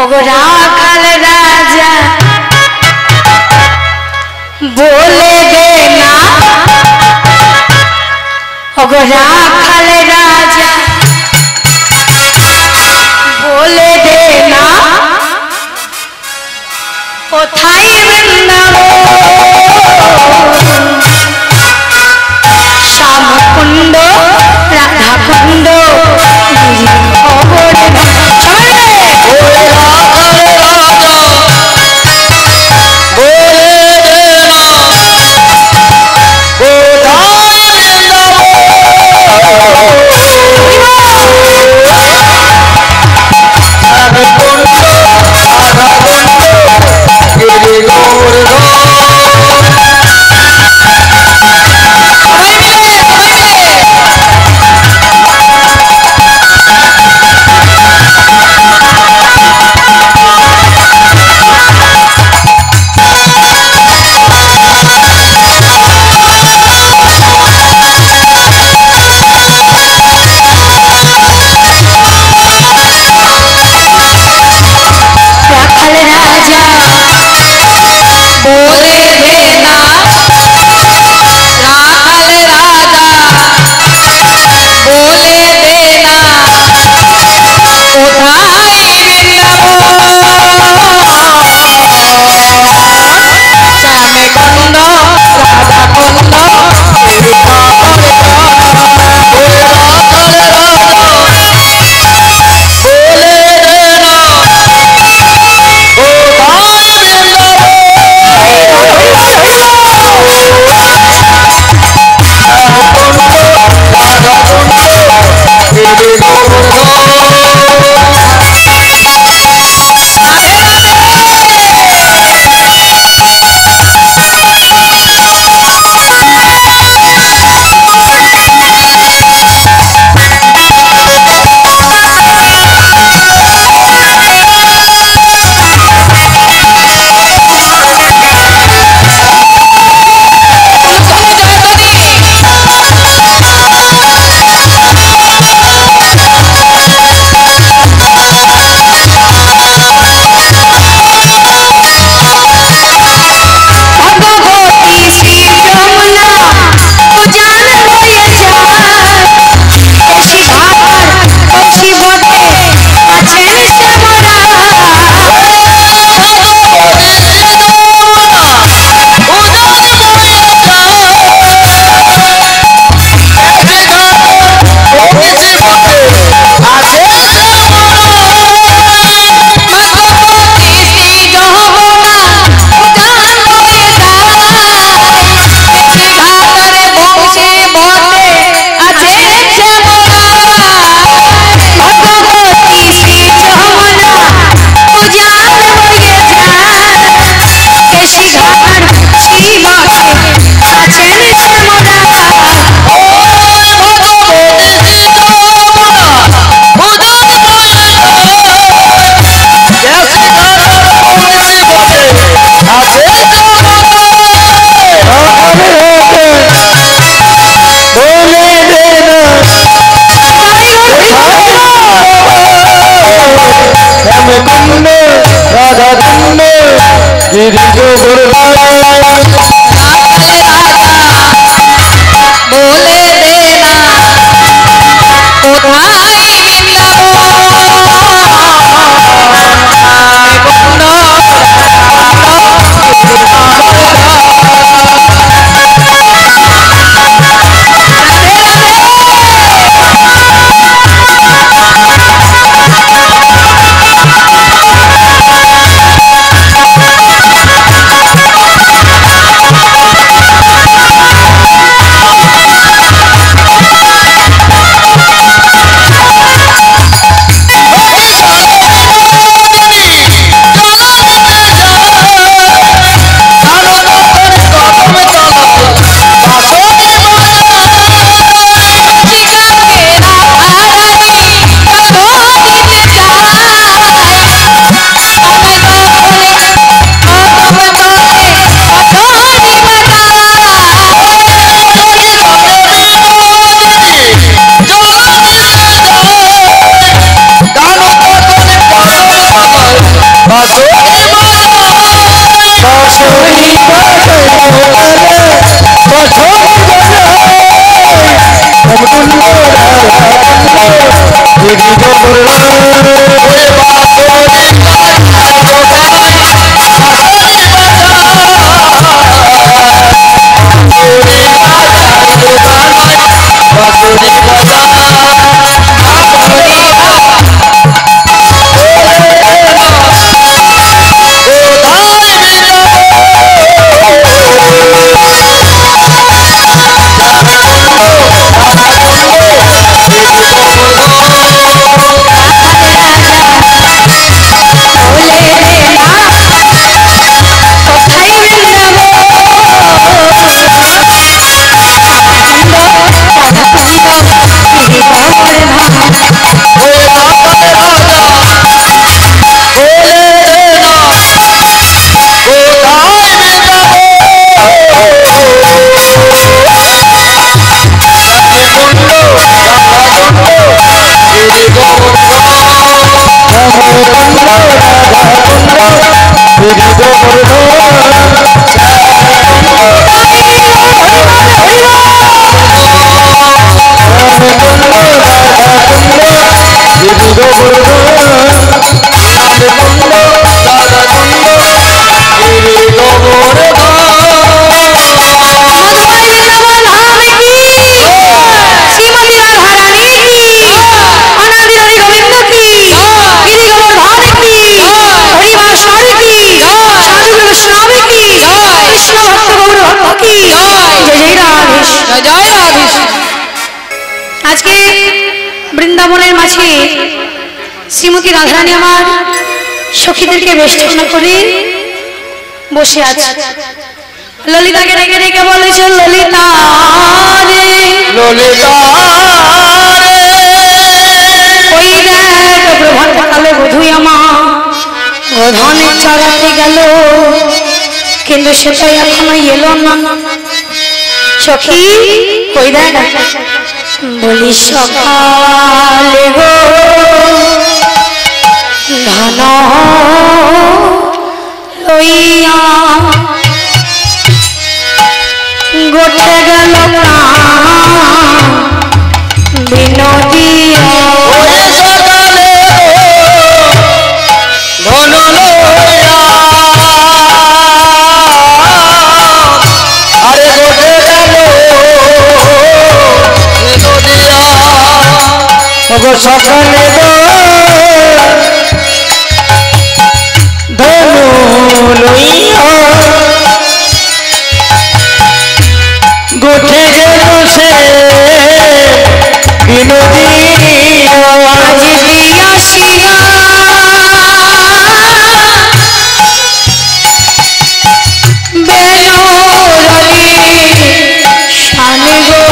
राखल राजा बोले देना, राखल राजा बोले देना, कोथाई श्याम कुंड राधा कुंड বৃন্দাবনের মাঝে শ্রীমতী রাধারানী আমার সখীদেরকে বেষ্টন করে বসে আছে। ললিতাকে ডেকে ডেকে বলেছে, ললিতা রে ললিতা রে, ওই দেখ প্রভাতকালে বধূ আমার গোধনের চড়াতে গেল, কিন্তু সেটা এখনো এলো না। সখী ওই দেখ, বলি সকালে গো ধন লইয়া গোটে গেল বিনোদিয়া, সকালে ধন লইয়া আরে গোটে গেল সকালে ধনু লইয়া গোঠে গেল সে বিনোদিয়া, আজ দিয়াছিয়া বেনোরলি শানে গো,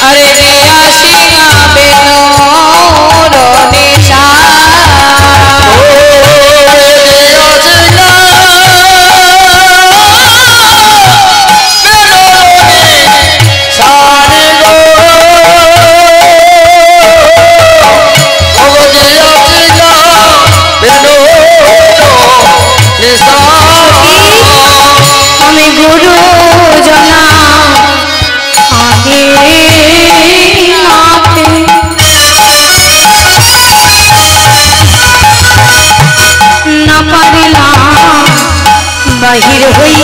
আরে দিয়াছিয়া বেনোরলি শানে আমি গুরু জনা আগে না পারিলাম বাহির হই,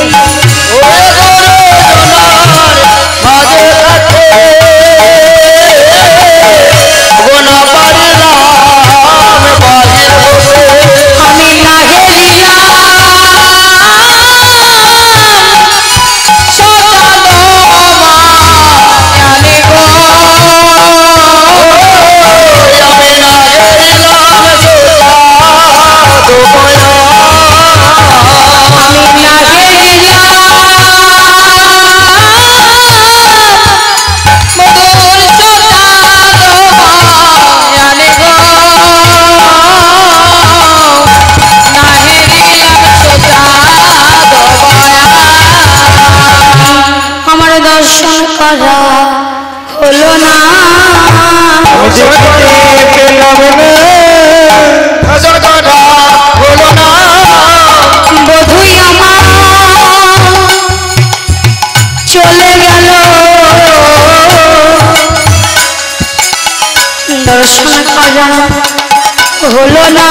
আমি না হেরিয়া আমি না হেরিয়া দর্শন করা হলো না।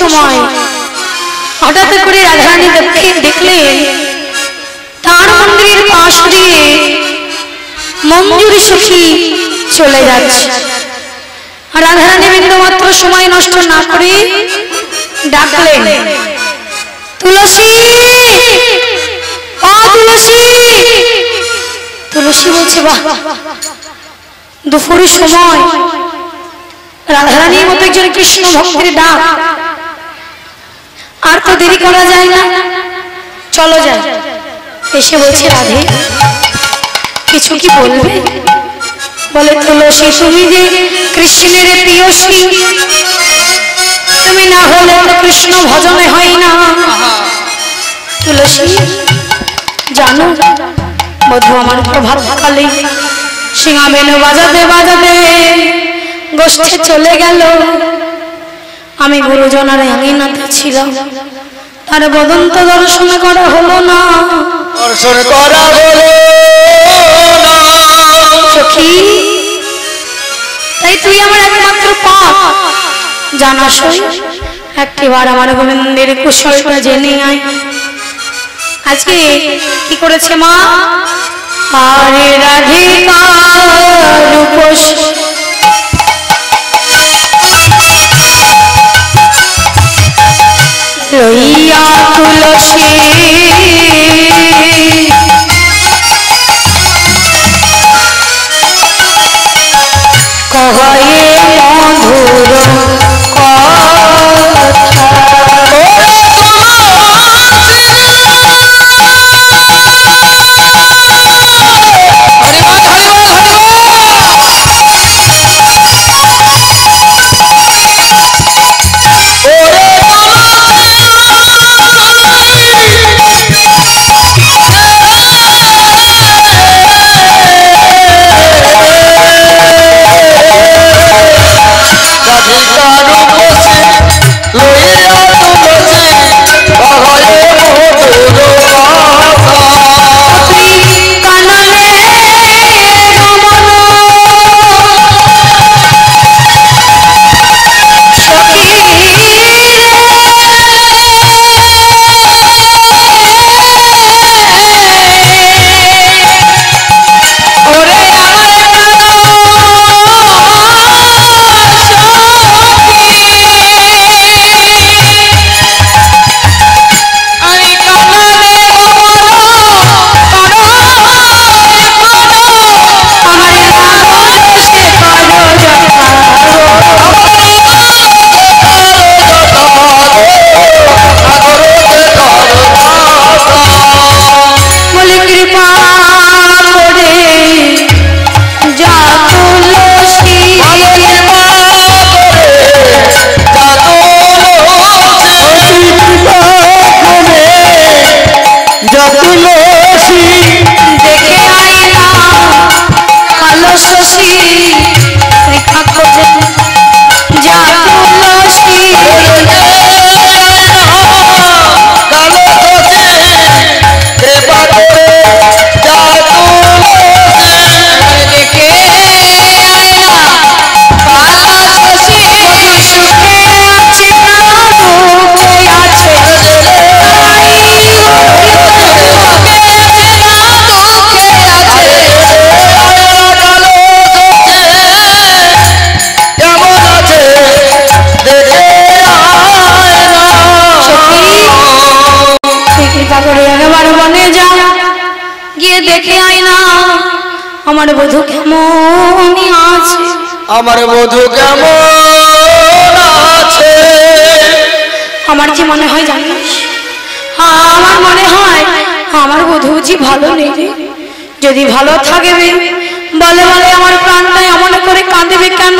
সময় হঠাৎ করে রাধারানী দেখলেন তার মন্দিরের পাশ দিয়ে মঞ্জুরি সখী চলে যাচ্ছে। রাধারানী বিন্দুমাত্র সময় নষ্ট না করে ডাকলেন, তুলসী, ও তুলসী। তুলসী বলছে, বাহ, দুপুরের সময় রাধারানীর মতো একজন কৃষ্ণ ভক্তের ডাক, আর তো দেরি করা যায় না, চলো যাই। এসে বলছে, রাধে কিছু কি বলবে? বলে, তুলসী তুমি যে কৃষ্ণের প্রিয়সী, তুমি না হলে তো কৃষ্ণ ভজনে হয় না। তুলসী জানো, বধূ আমার প্রভাত কালে সিংহা বেনু বাজাতে বাজাতে গোষ্ঠী চলে গেল। আমি গুরুজনার আঙিনাতে ছিলাম, তার বদন্ত দর্শন করা হলো না। দর্শন করা হলো না সখী, তাই তুই আমার একমাত্র পথ জানাশই, একটিবার আমার গোবিন্দের কুশলটা জেনে আয়। আজকে কি করেছে মা? আরে রাধিকা রূপস লইয়া তুলসী কহে মধুর আমার বধূ কেমন আছে, আমার বধূ কেমন আছে। আমার কি মনে হয় জানিস, আমার মনে হয় আমার বধূজি ভালো নেই রে। যদি ভালো থাকবে বলে বলে আমার প্রাণটা এমন করে কাঁদবে কেন?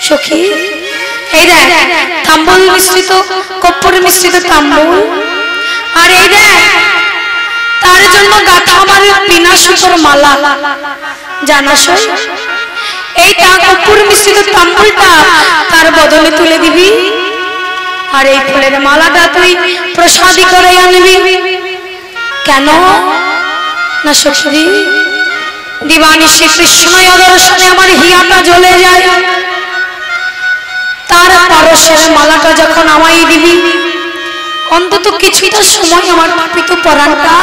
সখী এই দেখ তাম্বুল মিশ্রিত, কর্পূর মিশ্রিত তাম্বুল, আর এই দেখ তার জন্য গাথা আমার বিনা সুতোর মালা। জানাস এই কর্পূর মিশ্রিত তাম্বুলটা তার বদলে তুলে দিবি, আর এই ফুলের মালাটা তুই প্রসাদী করে আনবি। কেন না সখী, দিবানী শ্রীকৃষ্ণ দর্শনে আমার হিয়াটা জ্বলে যায়, তার পরশের মালাটা যখন আমায় দিবি অন্তত কিছুটা সময় আমার পাপিত পরাণটা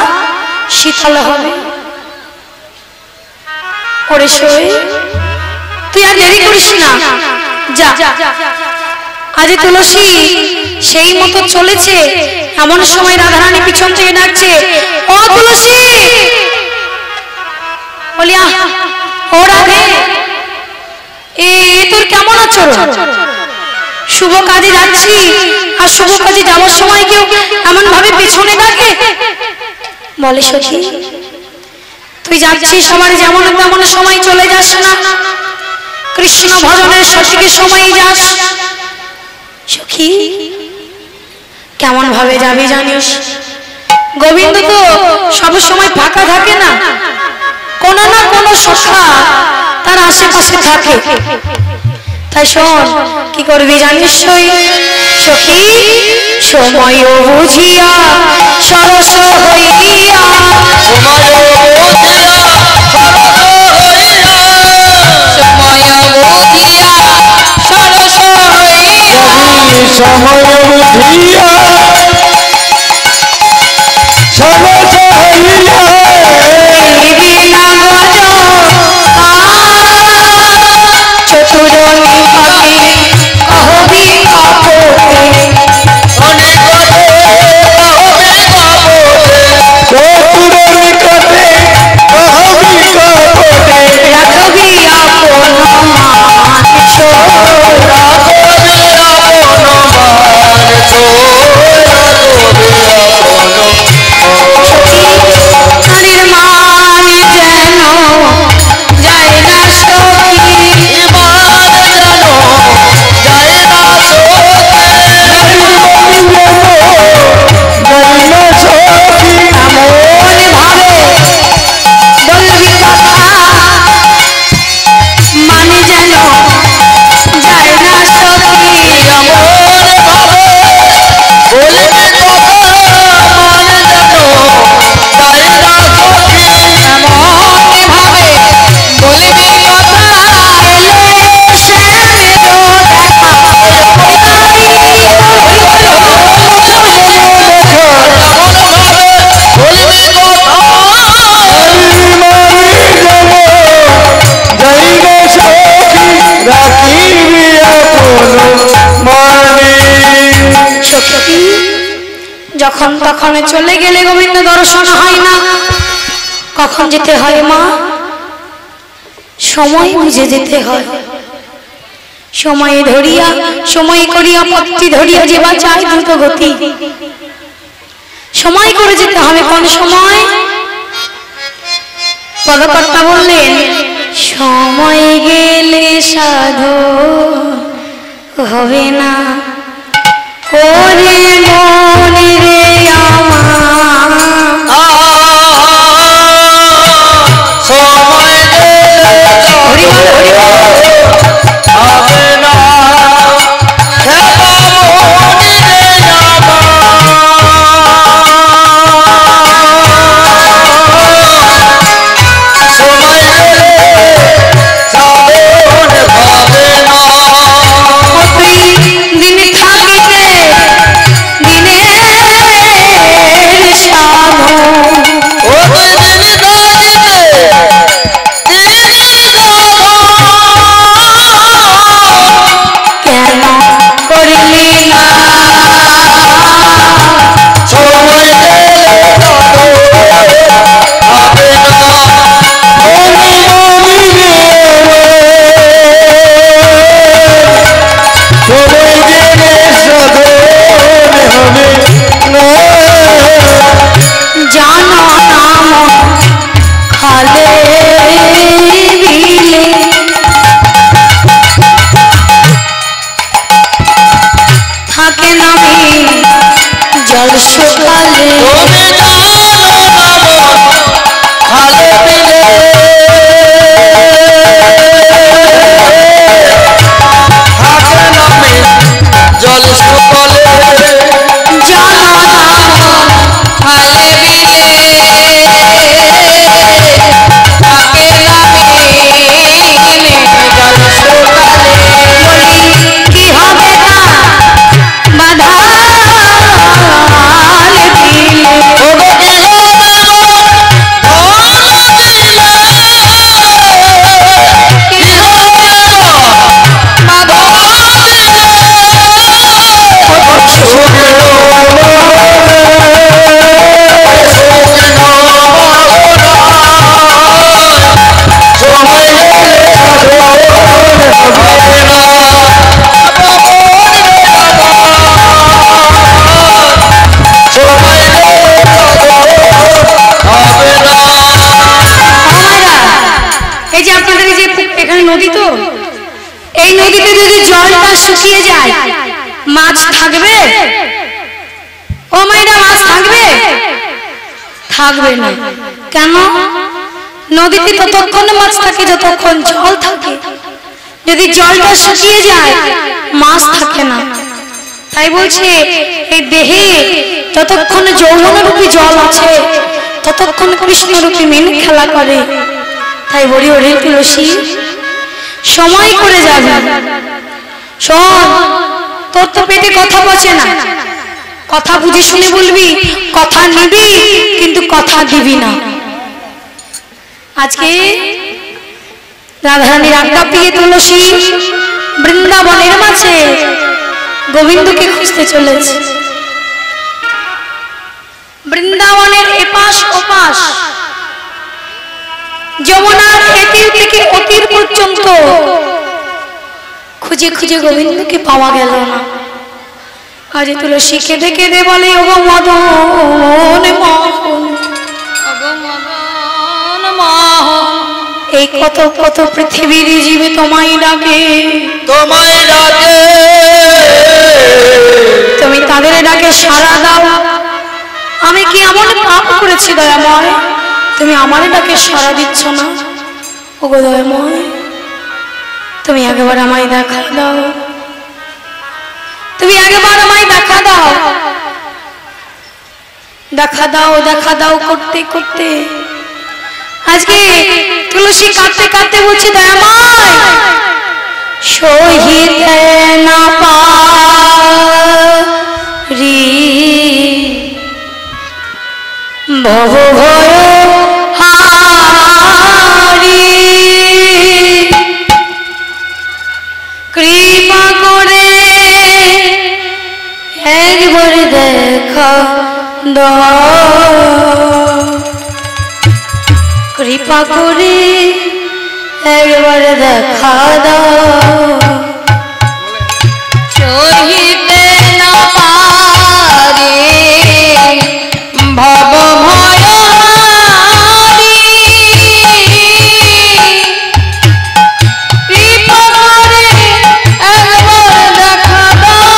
শীতল হবে। ওরে সই তুই আর দেরি করিস না, যা। আজ তুলসী সেই মতো চলেছে, এমন সময় রাধারানী পিছন থেকে ডাকছে, ও তুলসী। বলিয়া ও রাধে, এ তোর কেমন আচরণ? শুভ কাজে যাচ্ছি, আর শুভ কাজে যাওয়ার সময় কেউ এমন ভাবে পেছনে ডাকে? বলে সখী তুই যাচ্ছিস আমার যেমন তেমন সময় চলে যাস না, কৃষ্ণ ভজনের সঠিক সময় যাস। সখী কেমন ভাবে যাবি জানিস, গোবিন্দ তো সব সময় ফাঁকা থাকে না, কোনো না কোনো সখা তার আশেপাশে থাকে। তাই শোন কি করবি জানিস সখী, সময় বুঝিয়া সরস হইয়া, সময় বুঝিয়া সরস হইয়া, সময় বুঝিয়া সরস হইয়া, সময় বুঝিয়া সরস হইয়া, বিনা গজ চতুরনি ভাবে কহবি কাপড়ে, অনেক কবে কহবি কাপড়ে, চতুরনি কবে কহবি কাপড়ে, রাখবি আপন মানস, রাখবি আপন মানস, রাখবি আপন নারীর মান যেন যায় না সখী, মান যেন যায় না সখী, যায় না সখী, এমন ভাবে বলবি কথা মানে যেন যায় না সখী, এমন ভাবে বলবি কথা মানে যেন যায় না সখী, এমন ভাবে বলবি কথা এলে সে দেখা যখন তখন চলে গেলে গোবিন্দ দর্শন হয় না। কখন যেতে হয় মা? সময় বুঝে যেতে হয়, সময় ধরিয়া সময় করিয়া পথটি ধরিয়া যেবা চাই দ্রুত গতি, সময় করে যেতে হবে। কোন সময়? পদকর্তা বললেন সময় গেলে সাধু হবে না, ওরে মনে রে আমার, সময় গেলে হবে না, মনে রে আমার, সময় গেলে সাধন হবে না, দিনে থাকিতে দিনে থাকে নামে জল সকালে তুমি জানো না খালে বিলে থাকে নামে জল সকালে খালে বিলে থাকে নামে জল সকালে বলি কি হবে না বাধা শুকিয়ে যায় মাছ থাকবে ও মাইরা মাছ থাকবে থাকবে না কেন নদীতে ততক্ষণ মাছ থাকে যতক্ষণ জল থাকে যদি জলটা শুকিয়ে যায় মাছ থাকে না তাই বলছে এই দেহে যতক্ষণ যৌবনরূপী জল আছে ততক্ষণ কৃষ্ণরূপী মিন খেলা করে তাই বলি ওরে তুলসী সময় করে যাবে শোন তোর তো পেটে কথা পচে না কথা বুঝে শুনে বলবি কথা নিবি কিন্তু কথা দিবি না আজকে রাধারানীর আজ্ঞা পেয়ে তুলসী বৃন্দাবনের মাঝে গোবিন্দকে খুঁজতে চলেছে বৃন্দাবনের এপাশ ওপাশ যমুনার এতির থেকে অতির পর্যন্ত খুঁজে খুঁজে গোবিন্দকে পাওয়া গেল না আজ তুলসী কেঁদে কেঁদে বলে ওগো মদন মোহন এই কত কত পৃথিবীর জীবে তোমায় ডাকে তুমি তাদের ডাকে সাড়া দাও আমি কি এমন পাপ করেছি দয়াময় তুমি আমার ডাকে সাড়া দিচ্ছ না ওগো দয়াময় তুমি একবার আমায় দেখা দাও তুমি একবার আমায় দেখা দাও দেখা দাও দেখা দাও করতে করতে আজকে তুলসী কাঁদতে কাঁদতে বলছে দয়াময় সহিতে না পারি ভব ভয় হারি কৃপা করে একবার দেখা দাও কৃপা করে একবার দেখা দাও সহিতে না পারি ভব ভয় হারি কৃপা করে একবার দেখা দাও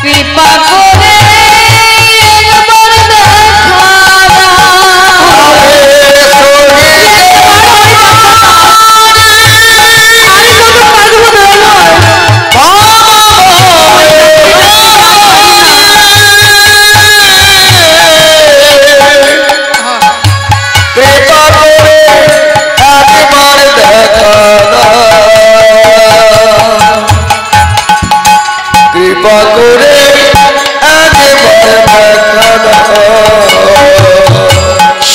কৃপা করে একবার দেখা কৃপা করে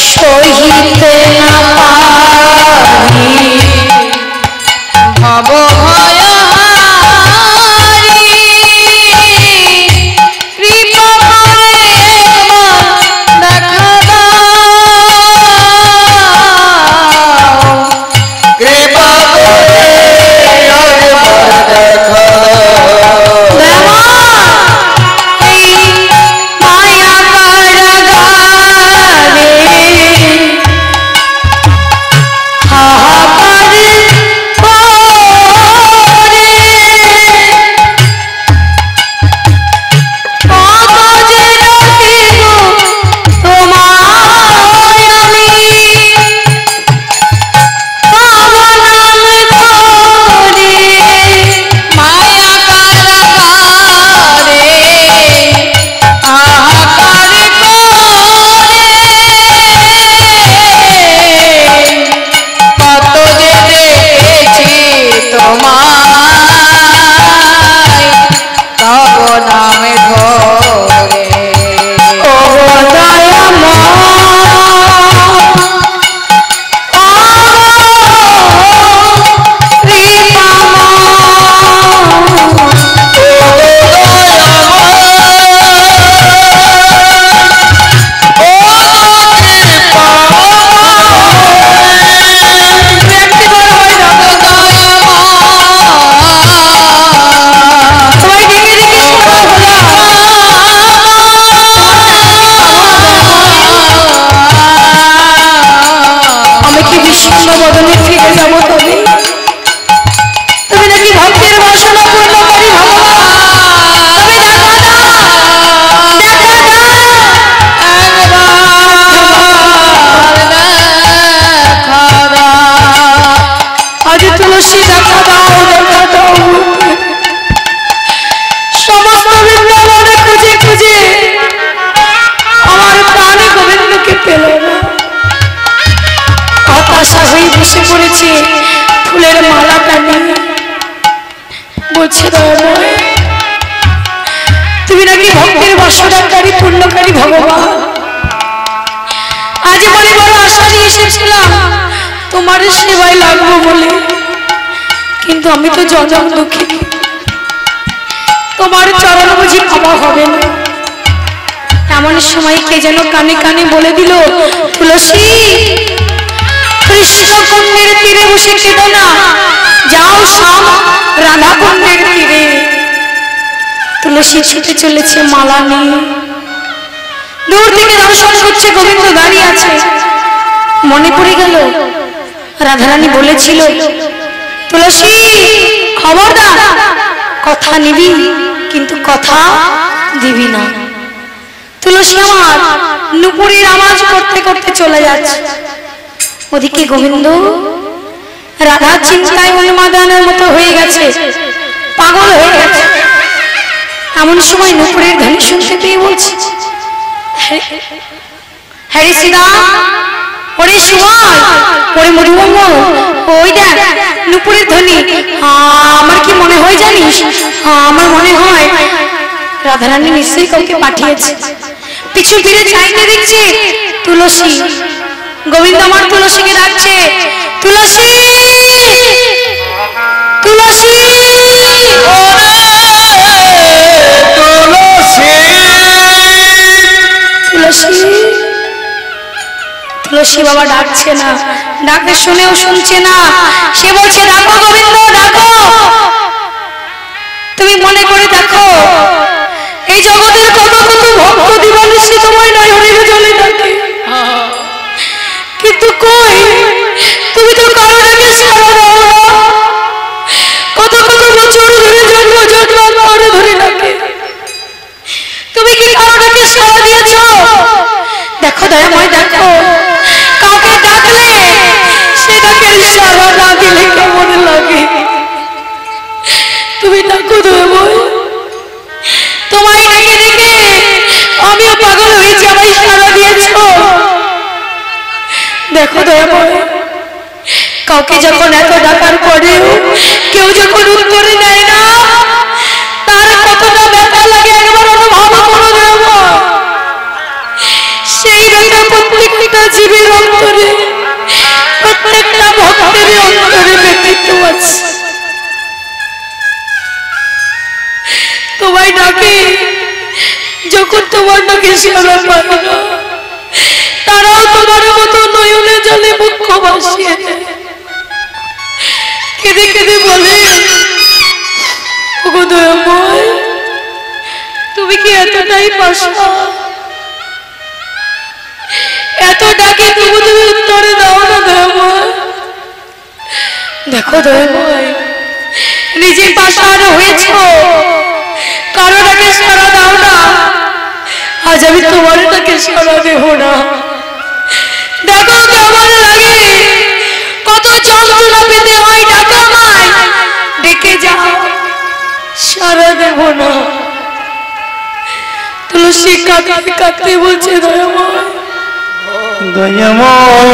সহিতে না পারি ভব ভয় হারি কৃপা করে একবার দেখা দাও কৃপা করে দেখা হাহাকার করছে দয়াময়, তুমি নাকি ভক্তের বাসনাকারী পূর্ণকারী ভগবান। আজ মনে বড় আশা নিয়ে এসেছিলাম তোমার সেবায় লাগবো বলে, কিন্তু আমি তো জনম দুঃখী, তোমার চরণ বুঝি পাওয়া হবে না। এমন সময় কে যেন কানে কানে বলে দিল, তুলসী কৃষ্ণ কুণ্ডের তীরে বসে কেঁদো না, যাও শ্যাম রাধা কুণ্ডের তীরে। তুলসী ছুটে চলেছে মালা নিয়ে, দূর থেকে দর্শন করছে গোবিন্দ দাঁড়িয়ে আছে। মনে পড়ে গেল রাধারানী বলেছিল, তুলসী খবরদার কথা নিবি কিন্তু কথা দিবি না। তুলসী আমার নুপুরের আওয়াজ করতে করতে চলে যাচ্ছে। ওদিকে গোবিন্দ রাধা চিন্তায় উন্মাদনের মতো হয়ে গেছে, পাগল হয়ে গেছে। এমন সময় নুপুরের ধ্বনি শুনতে পেয়ে বলছে, হ্যারি সীতা, ওরে সুময়, ওরে মধুমঙ্গল, ওই দেখ নুপুরের ধ্বনি। আমার কি মনে হয় জানিস, আমার মনে হয় রাধারানী নিশ্চয়ই কাউকে পাঠিয়েছে। পিছু ফিরে চাইতে দেখছি তুলসী, গোবিন্দ আমার তুলসীকে ডাকছে, তুলসী তুলসী তুলসী। তুলসী বাবা ডাকছে না, ডাকে শুনেও শুনছে না। সে বলছে, ডাকো গোবিন্দ ডাকো, তুমি মনে করে দেখো এই জগতের কত কত ভক্ত দিবানিশি তোমায় নয়নের জলে ডাকে, কিন্তু কই তুমি তো কারো ডাকে সাড়া দাও না। কত কত বছর ধরে জন্ম জন্মান্তর ধরে ডাকে, তুমি কি কারো ডাকে সাড়া দিয়েছ? দেখো দয়াময় দেখো, কাউকে ডাকলে সে ডাকে সাড়া না দিলে কেমন লাগে। তুমি ডাকো দয়াময়, তোমায় ডেকে ডেকে আমিও পাগল হয়েছি, আমায় সাড়া দিয়েছ। দেখো দয়াময়, কাউকে যখন এত ডাকার পরেও কেউ যখন উত্তরে নেয় না, তার কতটা ব্যথা লাগে একবার অনুভব করো দয়াময়। সেই ব্যথা প্রত্যেকটা জীবের অন্তরে, প্রত্যেকটা ভক্তের অন্তরে ব্যক্তিত্ব আছে। তোমায় ডাকে, যখন তোমার ডাকে সাড়া পায় না, তারাও তোমার মতো নয়নে জলে মুখ ভাসিয়ে দেয়, কেঁদে কেঁদে বলে, ওগো দয়াময়, তুমি কি এতটাই পাশা? এত ডাকে তবু তুমি উত্তরে দাও না দয়াময়। দেখো দয়াময়, নিজে পাশার হয়েছ, কারো ডাকে সাড়া দাও না, আজ আমি তোমার ডাকে সাড়া দেব না। দেখো কেমন লাগে, কত যন্ত্রণা পেতে হয় ডাকা মায়, ডেকে যাও, সাড়া দেব না। তুলসী কাঁদতে কাঁদতে বলছে, দয়াময় দয়াময়,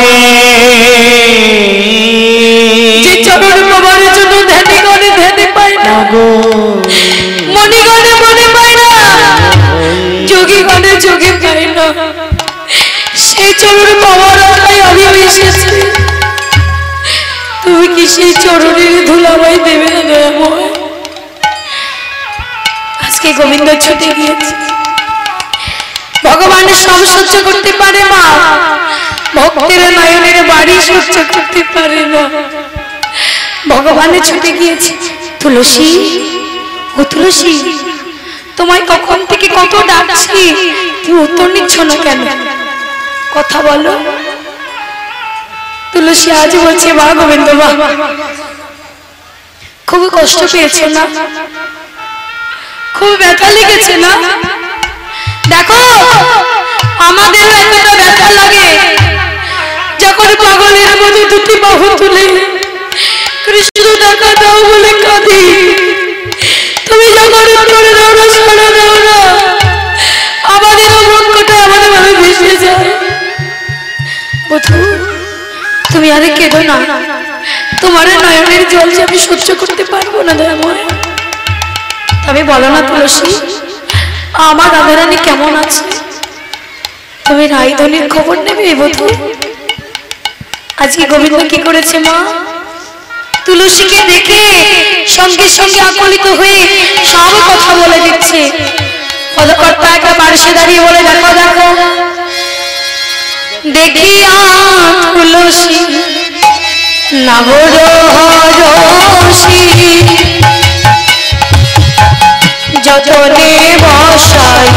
যে চরণ বাবার জন্য ধ্যানে গনে ধ্যানে পায় না, মনে গনে মনে পায় না, যোগী গনে যোগে পায় না, সেই চরণ বাবার আশায় আমি এসেছি। তুমি কি সেই চরণের ধুলাবাই দেবে না দয়াময়? আজকে গোবিন্দ ছুটে গিয়েছে, ভগবানের সব সহ্য করতে পারে মা, ভক্তের নয়নের বাড়ি সহ্য করতে পারে না। ভগবানের ছুটে গিয়েছে। তুলসী, ও তুলসী, তোমায় কখন থেকে কত ডাকছি, তুমি উত্তর নিচ্ছ না কেন? কথা বলো। তুলসী আজ বলছে, মা গোবিন্দ মা, খুব কষ্ট পেয়েছে না, খুব ব্যথা লেগেছে না? দেখো আমাদের এতটা ব্যথা লাগে যখন পাগলের মতো দুটি বাহু তুলে কৃষ্ণ টাকা দাও বলে কাঁদি। তুমি যখন উত্তরে দাও না, সাড়া দাও না, আমাদের অঙ্গটা আমাদের ভাবে ভেসে যায়। বধূ, তুমি আরে কেঁদো না, তোমার নয়নের জল যে আমি সহ্য করতে পারবো না দয়াময়। তবে বলো না তুলসী, আমার রাধারানী কেমন আছে? তুমি রাইধনির খবর নেবে বধূ? আজকে গোবিন্দ কি করেছে মা? তুলসীকে দেখে সঙ্গে সঙ্গে আকলিত হয়ে সব কথা বলে দিচ্ছে। পদকর্তা একটা পার্শ্বে দাঁড়িয়ে বলে, দেখো দেখো দেখিয়া তুলসী নগর হরসি যতনে বসায়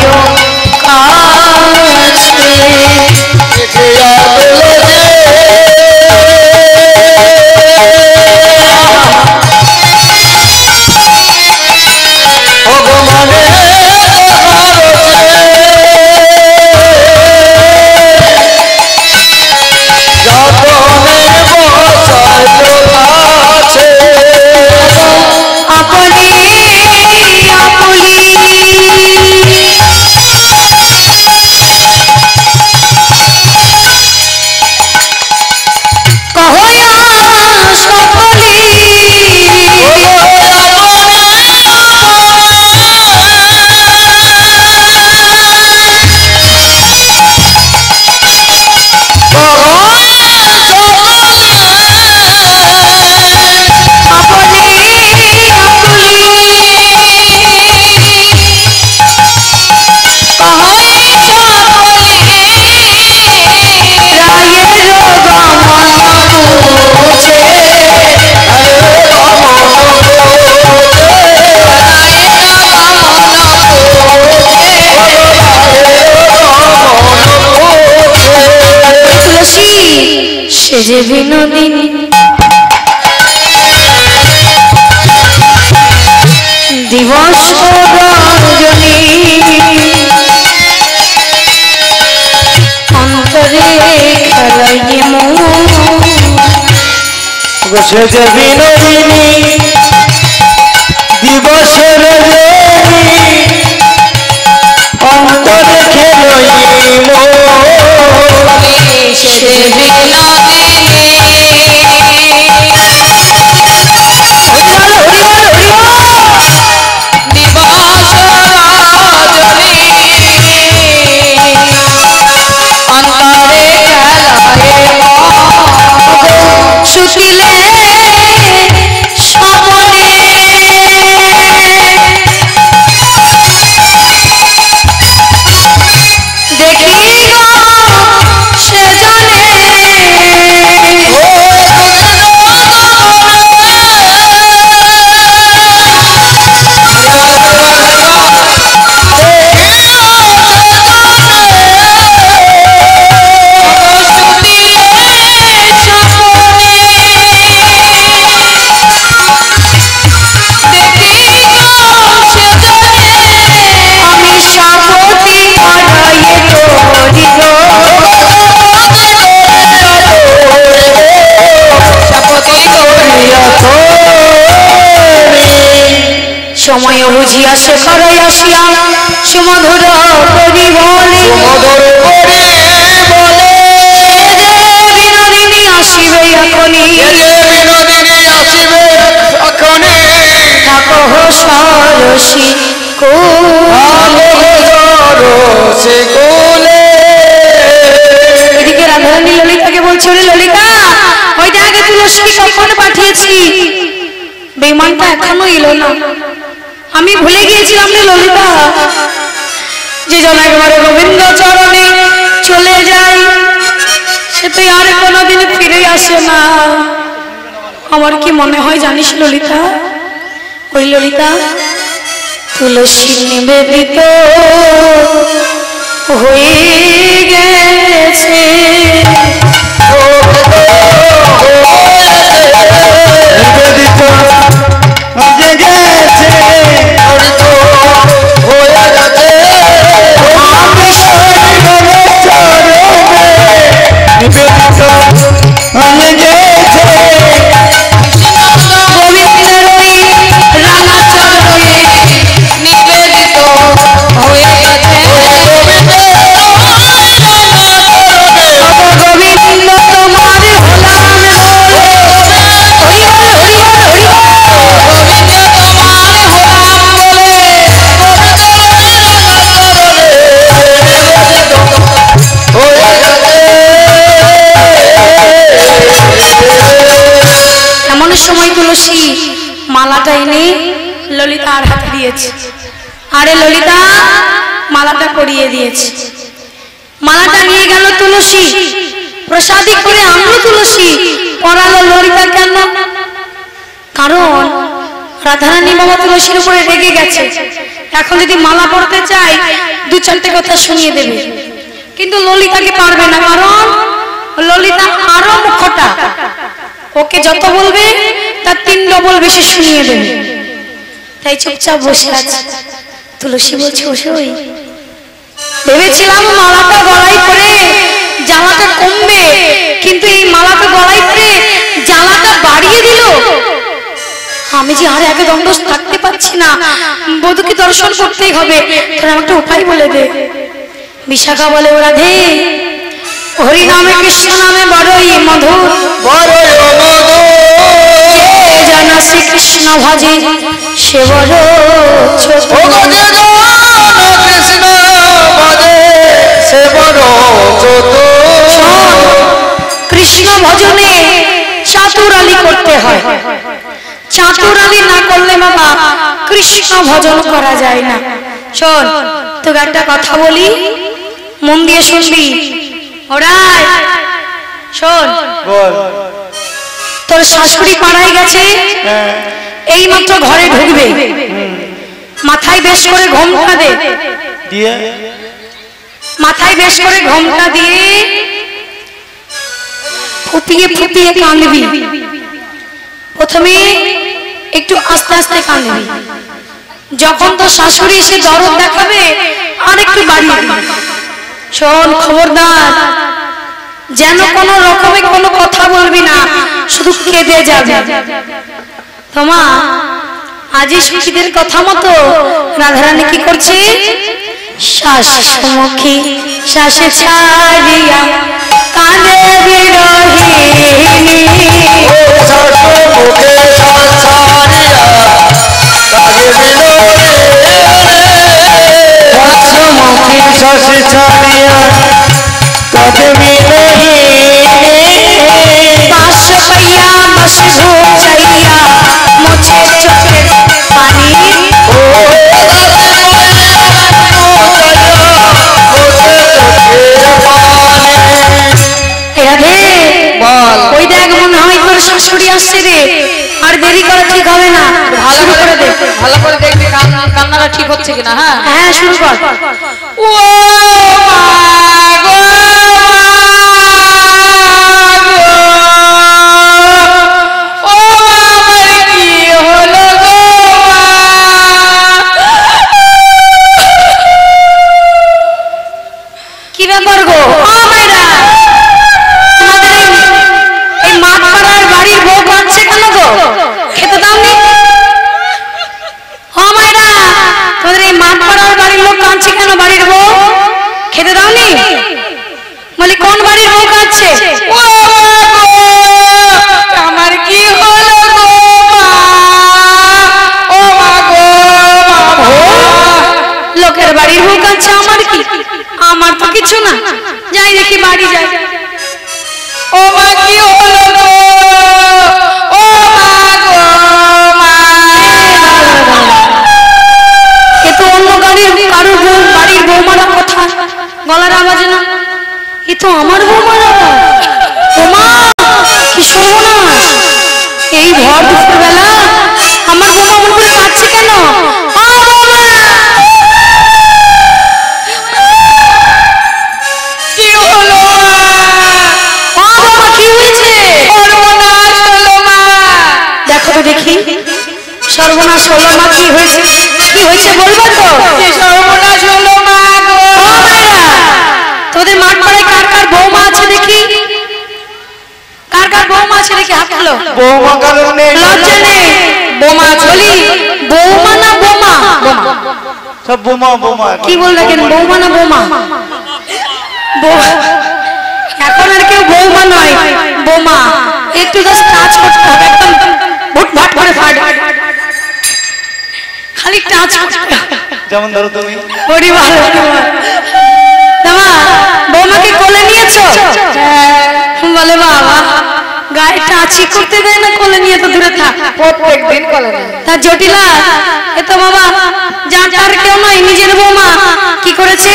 কাছে যে বিনোদিনী দিবস রজনী অন্তরে খেলাইয়ে সে যে বিনোদিনী দিবস রজনী অন্তরে খেলাইয়ে সে সময় বুঝিয়া শেখরে আসিয়া সুমধুর করি বলে বিনোদিনী আসিবে এখনি সরসী এদিকে রাধারানী ললিতাকে বলছে, ললিতা ওই আগে তুলসী কখন পাঠিয়েছি, বেমানটা এখনো এলো না। আমি ভুলে গিয়েছিলাম রে ললিতা, যে জন একবারে গোবিন্দ চরণে চলে যায় সে তো আর কোনোদিন ফিরে আসে না। আমার কি মনে হয় জানিস ললিতা, ওই ললিতা তুলসী নিবেদিত হয়ে গেছে গোবিন্দ তোমার হলাম মালাটা এনে ললিতার হাতে দিয়েছে। আরে ললিতা, মালাটা পরিয়ে দিয়েছে। মালাটা নিয়ে গেল তুলসী, প্রসাদী করে আনলো তুলসী, পরালো ললিতা। কেন? কারণ রাধারানী বাবা তুলসীর উপরে রেগে গেছে। এখন যদি মালা পড়তে চাই, দু চারটে কথা শুনিয়ে দেবে, কিন্তু ললিতাকে পারবে না। কারণ ললিতা আরো মুখটা, ওকে যত বলবে তার 3 ডবল বেশি শুনিয়ে দেবে। তাই চুপচাপ বসে আছে। তুলসী বলছে, ওই ভেবেছিলাম মালাটা গলায় পরে জ্বালাটা কমবে, কিন্তু এই মালাটা গলায় পরে জ্বালাটা বাড়িয়ে দিল। আমি যে আর একে দণ্ড থাকতে পারছি না, বধূকে দর্শন করতেই হবে, তোর একটা উপায় বলে দে। বিশাখা বলে, ও রাধে, হরি নামে কৃষ্ণ নামে বড়ই মধুর, যে জানা শ্রীকৃষ্ণ ভজে সে বড় চতুর। কৃষ্ণ ভজনে চাতুরালি করতে হয়, চাতুরালি না করলে বাবা কৃষ্ণ ভজন করা যায় না। শোন, তোকে একটা কথা বলি, মন দিয়ে শুনবি। ওরাই শোন, তোর শাশুড়ি পাড়ায় গেছে, এই মাত্র ঘরে ঢুকবে, মাথায় বেশ করে ঘোমটা দে, মাথায় বেশ করে ঘোমটা দিয়ে ফুপিয়ে ফুপিয়ে কাঁদবি। প্রথমে একটু আস্তে আস্তে কাঁদবি, যখন তোর শাশুড়ি এসে দরদ দেখাবে আর একটু বাড়িয়ে দিবি। শোন, খবরদার যেন কোনো রকমে কোনো কথা বলবি না, শুধু কেঁদে যাবে। তোমা আজই সখীদের কথা মতো রাধারানী কি করছে? শাসমুখী শাসে ছাড়িয়া কাঁদে বিরহিণী, পাঁচশো পাইয়া বাসে ঘুচাইয়া মুছে চোখের পানি। ওই দেখ, মনে হয় তোর শাশুড়ি আসছে রে, আর দেরি করা ঠিক হবে না, শুরু করে দে। ভালো করে দেখবি কান্নাটা ঠিক হচ্ছে কিনা। হ্যাঁ হ্যাঁ, শুরু কর। ও কি ব্যাপার গো? তোমাদের এই মাঠ পাড়ার বাড়ির বউ কাঁদছে কেন গো? খেতে দাওনি? ও মায়েরা, তোমাদের এই মাঠ পাড়ার বাড়ির লোক কাঁদছে কেন? বাড়ির বউ খেতে দাওনি? বলি কোন বাড়ির বউ কাঁদছে? ও আমার কি হলো গো মা? ও মা গো, লোকের বাড়ির বউ কাঁদছে, আমার কি? আমার তো কিছু না, যাই দেখি বাড়ি যাই। ও মা কি হলো গো? ও মা গো মা, এ তো অন্য গাড়ির কারোর বউ, বাড়ির বৌমারা কথা, গলার আওয়াজ না, এ তো আমার বৌমারা। ওমা, কি সর্বনাশ! এই ভর দুপুর বেলা আমার বৌমা মন করে কাঁদছে কেন? ও বৌমা, কি হলো মা? ও বৌমা, কি হয়েছে? সর্বনাশ হলো মা। দেখো তো দেখি, সর্বনাশ হলো মা? কি হয়েছে? কি হয়েছে বলবো তো? কি সর্বনাশ হলো মা গো? ও মায়েরা, তোদের মাঠ পাড়ায় কার কার বৌমা আছে দেখি? কার কার বৌমা আছে দেখি? হাত তুলো। লজ্জা নেই, বোমা আছে। বলি বৌমা না বোমা? সব বোমা বোমা। কি বল দেখেন, বৌমা না বোমা? এখন আর কেউ বৌমা নয়, বোমা। একটু জাস্ট টাচ করতে হবে, একদম ভুট ভাট করে ফাট, খালি টাচ করতে হবে। যেমন ধরো তুমি। বড়ি ভালো। বৌমাকে কোলে নিয়েছো? বলে বাবা গায়ে টাচি করতে দেয় না, কোলে নিয়ে তো দূরে থাক। প্রত্যেক দিন কোলে নেয়। তা জটিলা এ তো বাবা যার তার কেউ নয়, নিজের বৌমা কি করেছে,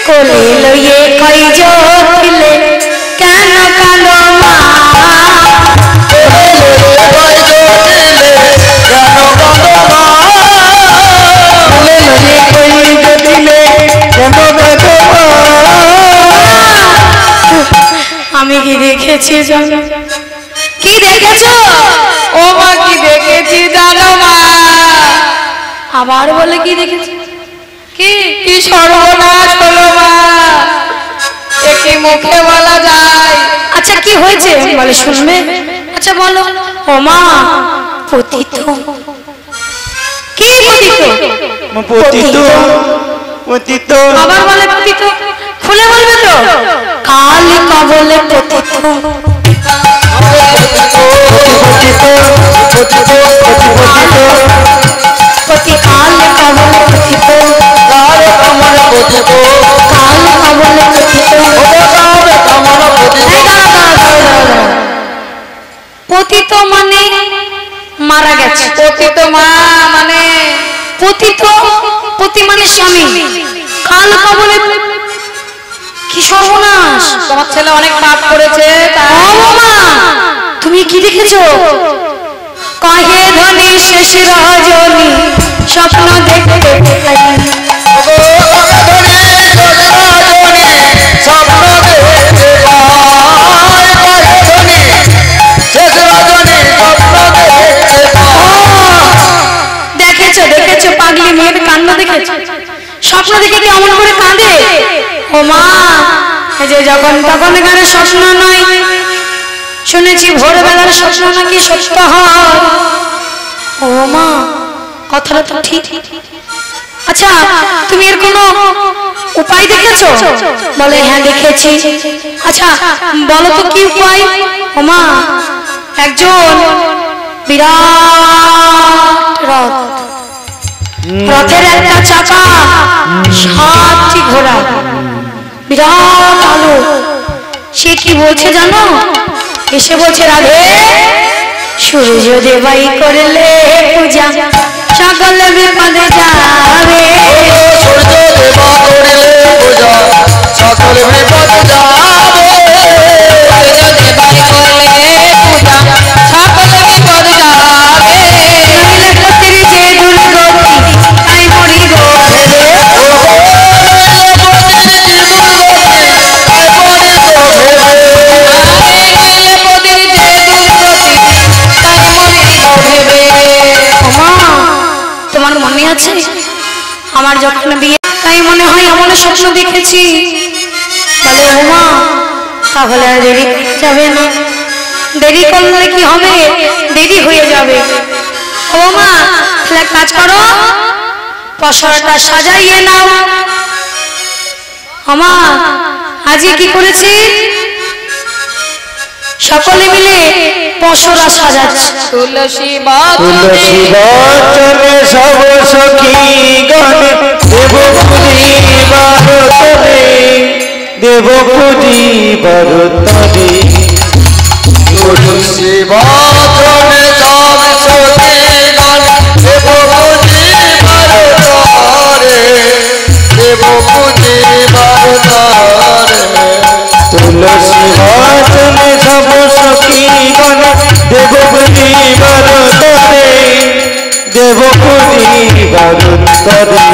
কোলে লইয়ে কই জটিলে কেন কালো মা, আমি কি দেখেছি জানো, কি দেখেছো, ও মা কি দেখেছি জানো মা, আবার বলে কি দেখেছি, কি কি সর্বনাশ হলো মা, এ কি মুখে বলা যায়। আচ্ছা কি হয়েছে বলে শুনবে, আচ্ছা বলো। ও মা পতিত, কি পতিত, পতিত পতিত আবার বলে পতিত, খুলে বলবে তো, কাল কবলে পতিত, পতি কাল কবলে পতিত, কাল কবলে পতিত, পতিত মানে মারা গেছে, পতিত মা মানে পতিত, পতি মানে স্বামী, কাল কবলে কি সর্বনাশ, তোমার ছেলে অনেক পাপ করেছে তাই। ও মা তুমি কি দেখেছো, কহে ধনী শেষ রজনী স্বপ্ন দেখতে পাই, দেখেছো দেখেছো পাগলি মেয়ের কান্না দেখেছো, স্বপ্ন দেখে কেমন করে কাঁদে, ও মা এই যে যখন তখন এখানে স্বপ্ন নয়, শুনেছি ভোরবেলার স্বপ্ন নাকি সত্য হয়, ও মা কথাটা তো ঠিক, আচ্ছা তুমি এর কোনো উপায় দেখেছো, বলে হ্যাঁ দেখেছি, আচ্ছা বলো তো কি উপায়, ও মা একজন বিরাট রথ, রথের একটা চাকা, 7টি ঘোড়া, বিরাট আলো, সে কি বলছে জানো, এসে বলছে রাধে সূর্য দেবাই করলে পূজা সকল বিপদে যাবে, সূর্য দেবা করলে পূজা সকল বিপদ যাবে, সূর্য দেবাই করলে পূজা সকল বিপদ যাবে, নইলে পতির যে দুর্গতি তাই মরিব ভেবে, তোমার মনে আছে আমার যখন বিয়ে, তাই মনে হয় এমন স্বপ্ন দেখেছি, বলে ওমা তাহলে আর দেরি যাবে না, দেরি করলে কি হবে, দেরি হয়ে যাবে, ও মা তাহলে এক কাজ করো, পসরাটা সাজাইয়ে নাও, আমা আজকে কি করেছি, সকলে মিলে পসরা সাজাচ্ছে, তুলসী তুলসী বচনে সব সখী গণে দেব পূজিবার তরে, দেব পূজিবার তরে, তুলসী বচনে সব সখী গণ দেব পূজিবার তরে, দেব পূজিবার তরে, তুলসী বচনে সব সখী গণে দেব পূজিবার তরে, দেব পূজিবার তরে,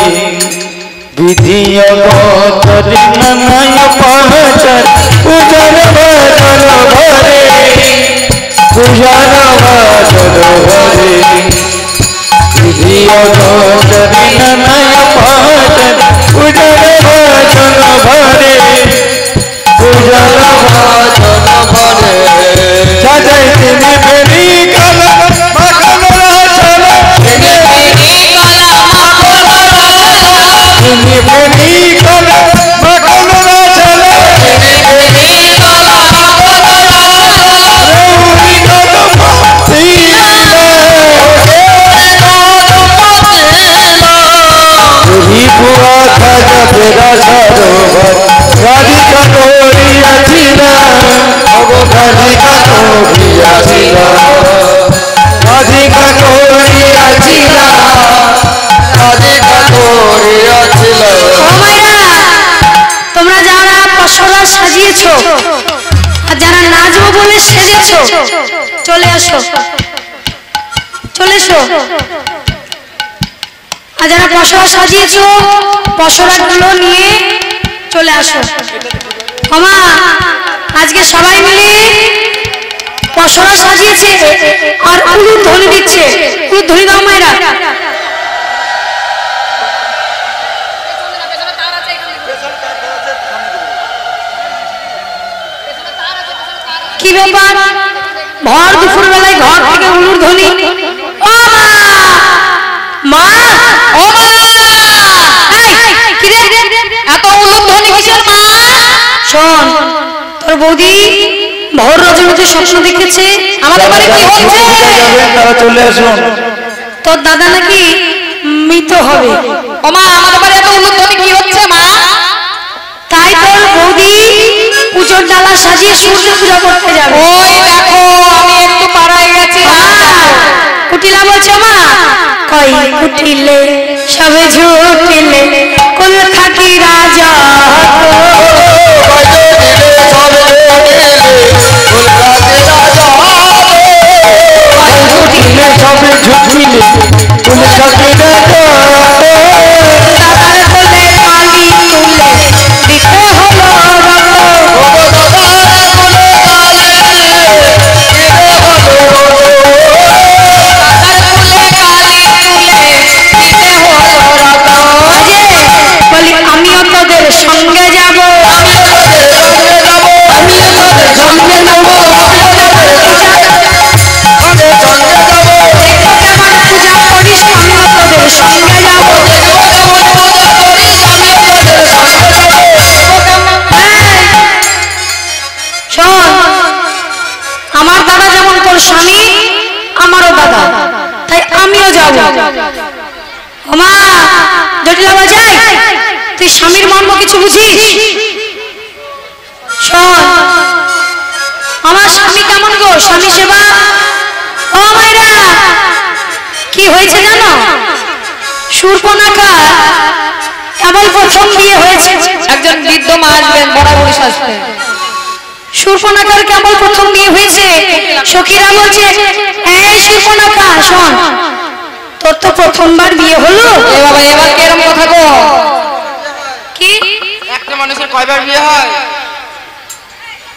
বিধিয় গতরে নানায় পাচার পূজার বাদল ভরে, পূজার বাদল ভরে, বিধিয় গতরে নানায় পাচার পূজার বাদল ভরে, পূজার বাদল ভরে, সাজাই তিনি বেরি কালা মাখনরা চলা, তিনি বেরি কালা মাখনরা চলা, রৌরি কদম সাজিয়েছো আর যারা নাচবো বলে সেজেছো চলে আসো, চলে এসো। আর যারা পসরা সাজিয়েছো পসরাগুলো নিয়ে চলে আসো। মামা আজকে সবাই মিলে পসরা সাজিয়েছে আর উলুর ধ্বনি দিচ্ছে। উলুর ধ্বনি দাও মায়েরা। কি ব্যাপার ভর দুপুর বেলায় ঘর থেকে উলুর ধ্বনি? ও মা, ও মা, কি রে এত উলুর ধ্বনি কিসের মা? শোন, তোর বৌদি ভর রজনীতে স্বপ্ন দেখেছে আমাদের বাড়ি কি হচ্ছে। তারা চলে আসুন। তোর দাদা নাকি মৃত হবে। ও মা, আমাদের বাড়ি এত উলুর ধ্বনি কি হচ্ছে মা? তাই তোর বৌদি পুজোর ডালা সাজিয়ে সূর্য পূজা করতে যাবে। ওই দেখো আমি একটু পাড়ায় গেছি। কুটিলা বলছে মা, কই কুটিলে সবে ঝুটিলে কুল থাকি রাজা দাদার কোলে কালি তুলে দিতে হলো বলি আমিও তোদের সঙ্গে যাব, আমিও তোদের সঙ্গে যাব, আমিও তোদের সঙ্গে যাব, কেমন পূজা করিস আমিও তোদের সঙ্গে যাব। শোন, আমার দাদা যেমন তোর স্বামী আমারও দাদা, তাই আমিও যাব। ওমা জটিলা বাজাই, তুই স্বামীর মর্ম কিছু বুঝিস? শোন, আমার স্বামী কেমন গো, স্বামী সেবা। ও মায়েরা, কি হয়েছে জানো? শূর্পণখা কেবল প্রথম বিয়ে হয়েছে। একজন বৃদ্ধ মা আসবেন বরাবরই সাজতে। শূর্পণখার কেবল প্রথম বিয়ে হয়েছে। সখীরা বলছে এই শূর্পণখা শোন, তোর তো প্রথমবার বিয়ে হলো। এ বাবা, এবার কেরম কথা গো? কি একটা মানুষের কয়বার বিয়ে হয়?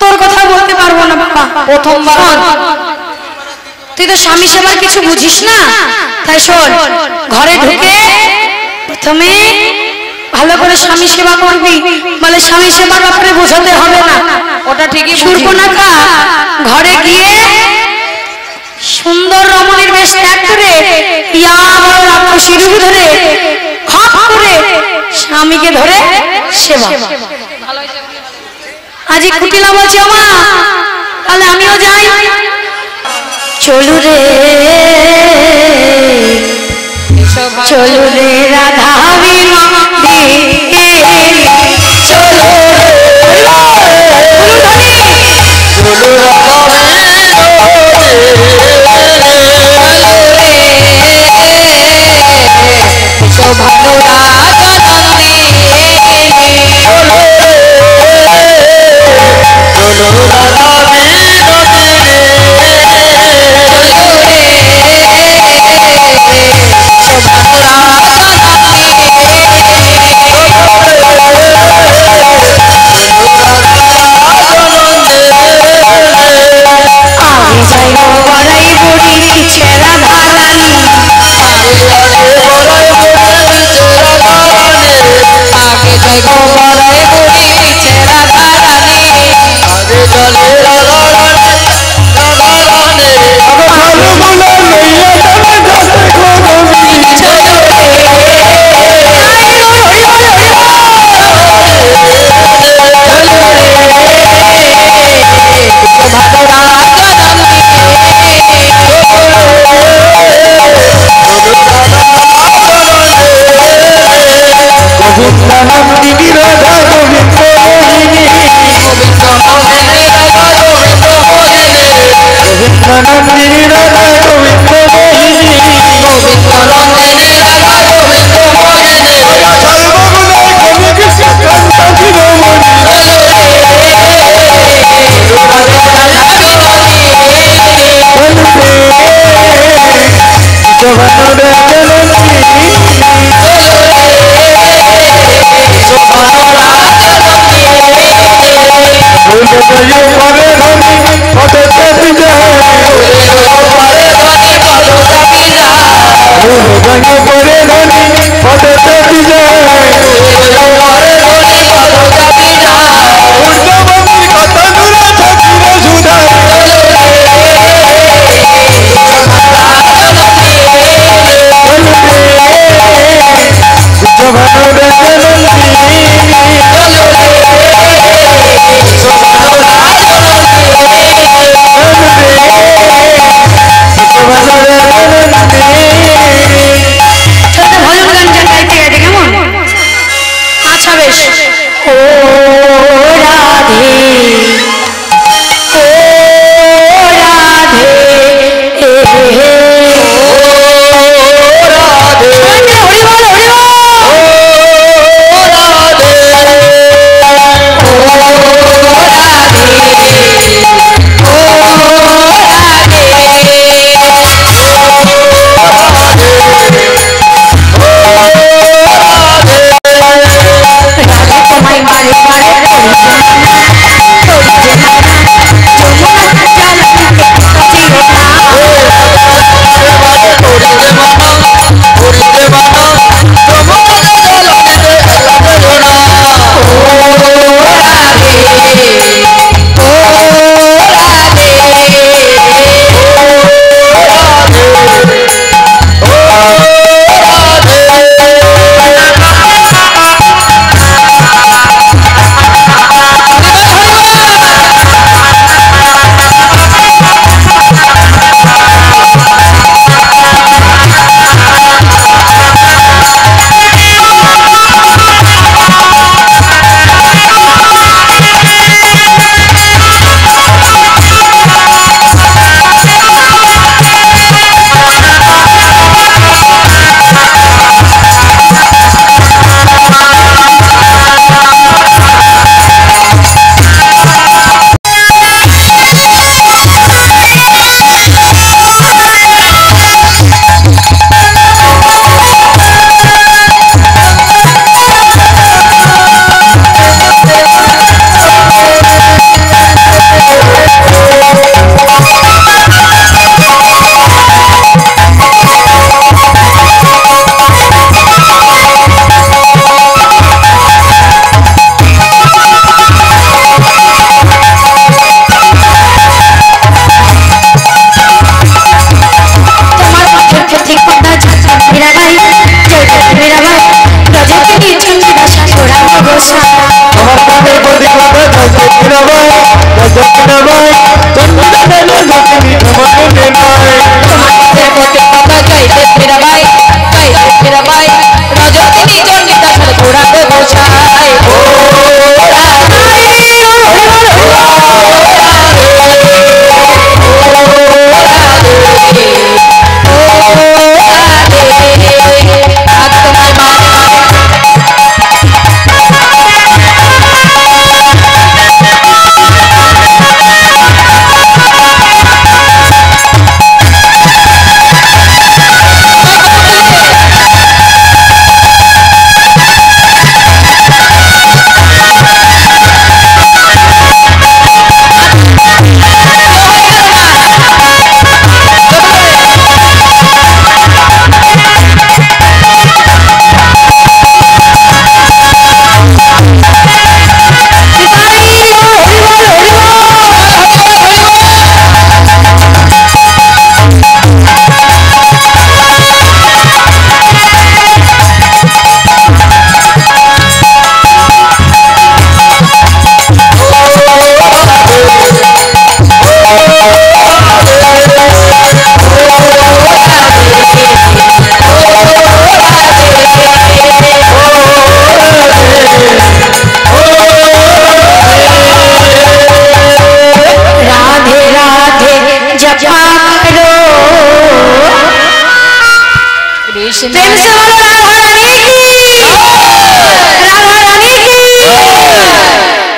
তোর কথা বলতে পারবো না বাবা, প্রথমবার। শোন, তুই তো স্বামী সেবার কিছু বুঝিস না, তাই শোন, ঘরে ঢুকে প্রথমে ভালো করে স্বামী সেবা করবি, বলে স্বামী সেবার ব্যাপারে বোঝাতে হবে না। ওটা ঠিকই বুঝি। শূর্পণখা ঘরে গিয়ে সুন্দর রমণীর বেশ ত্যাগ করে ইয়া বড় রাক্ষসী রূপ ধরে খপ করে স্বামীকে ধরে সেবা। আজ কুটিলা বলছে মা, তাহলে আমিও যাই। চলু রে চলু রে রাধা বিনোদী, চলু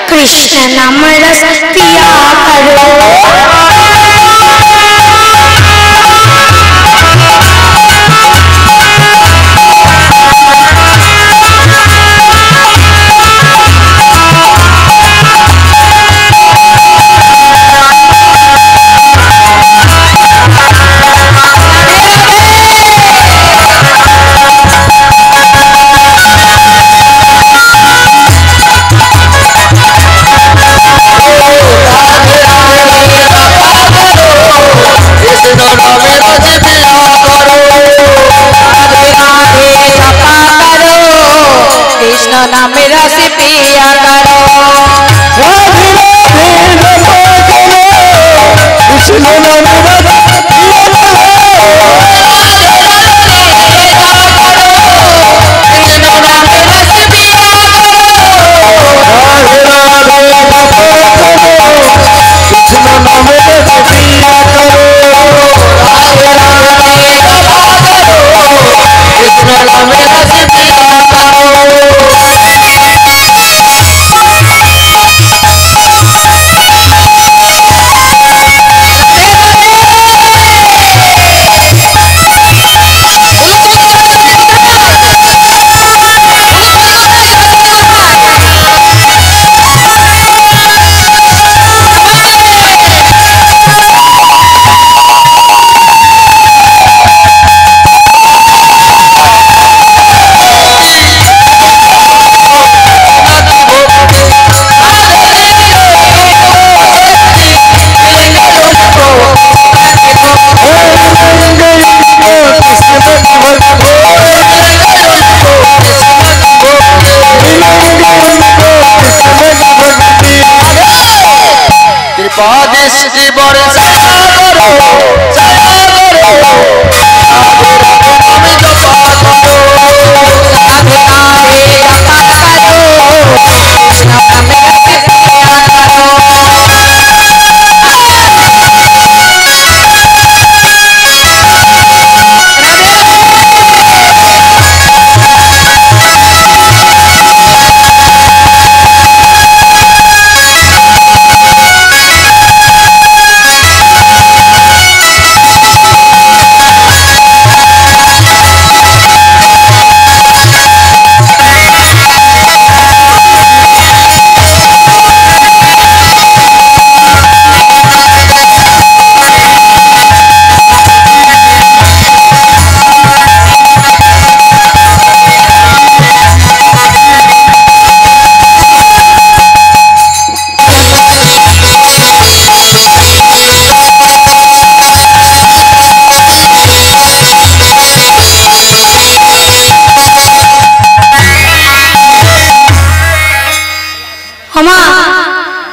कृष्ण नाम रस पिया करो। नाम रस पिया करो दृष्टि बरसा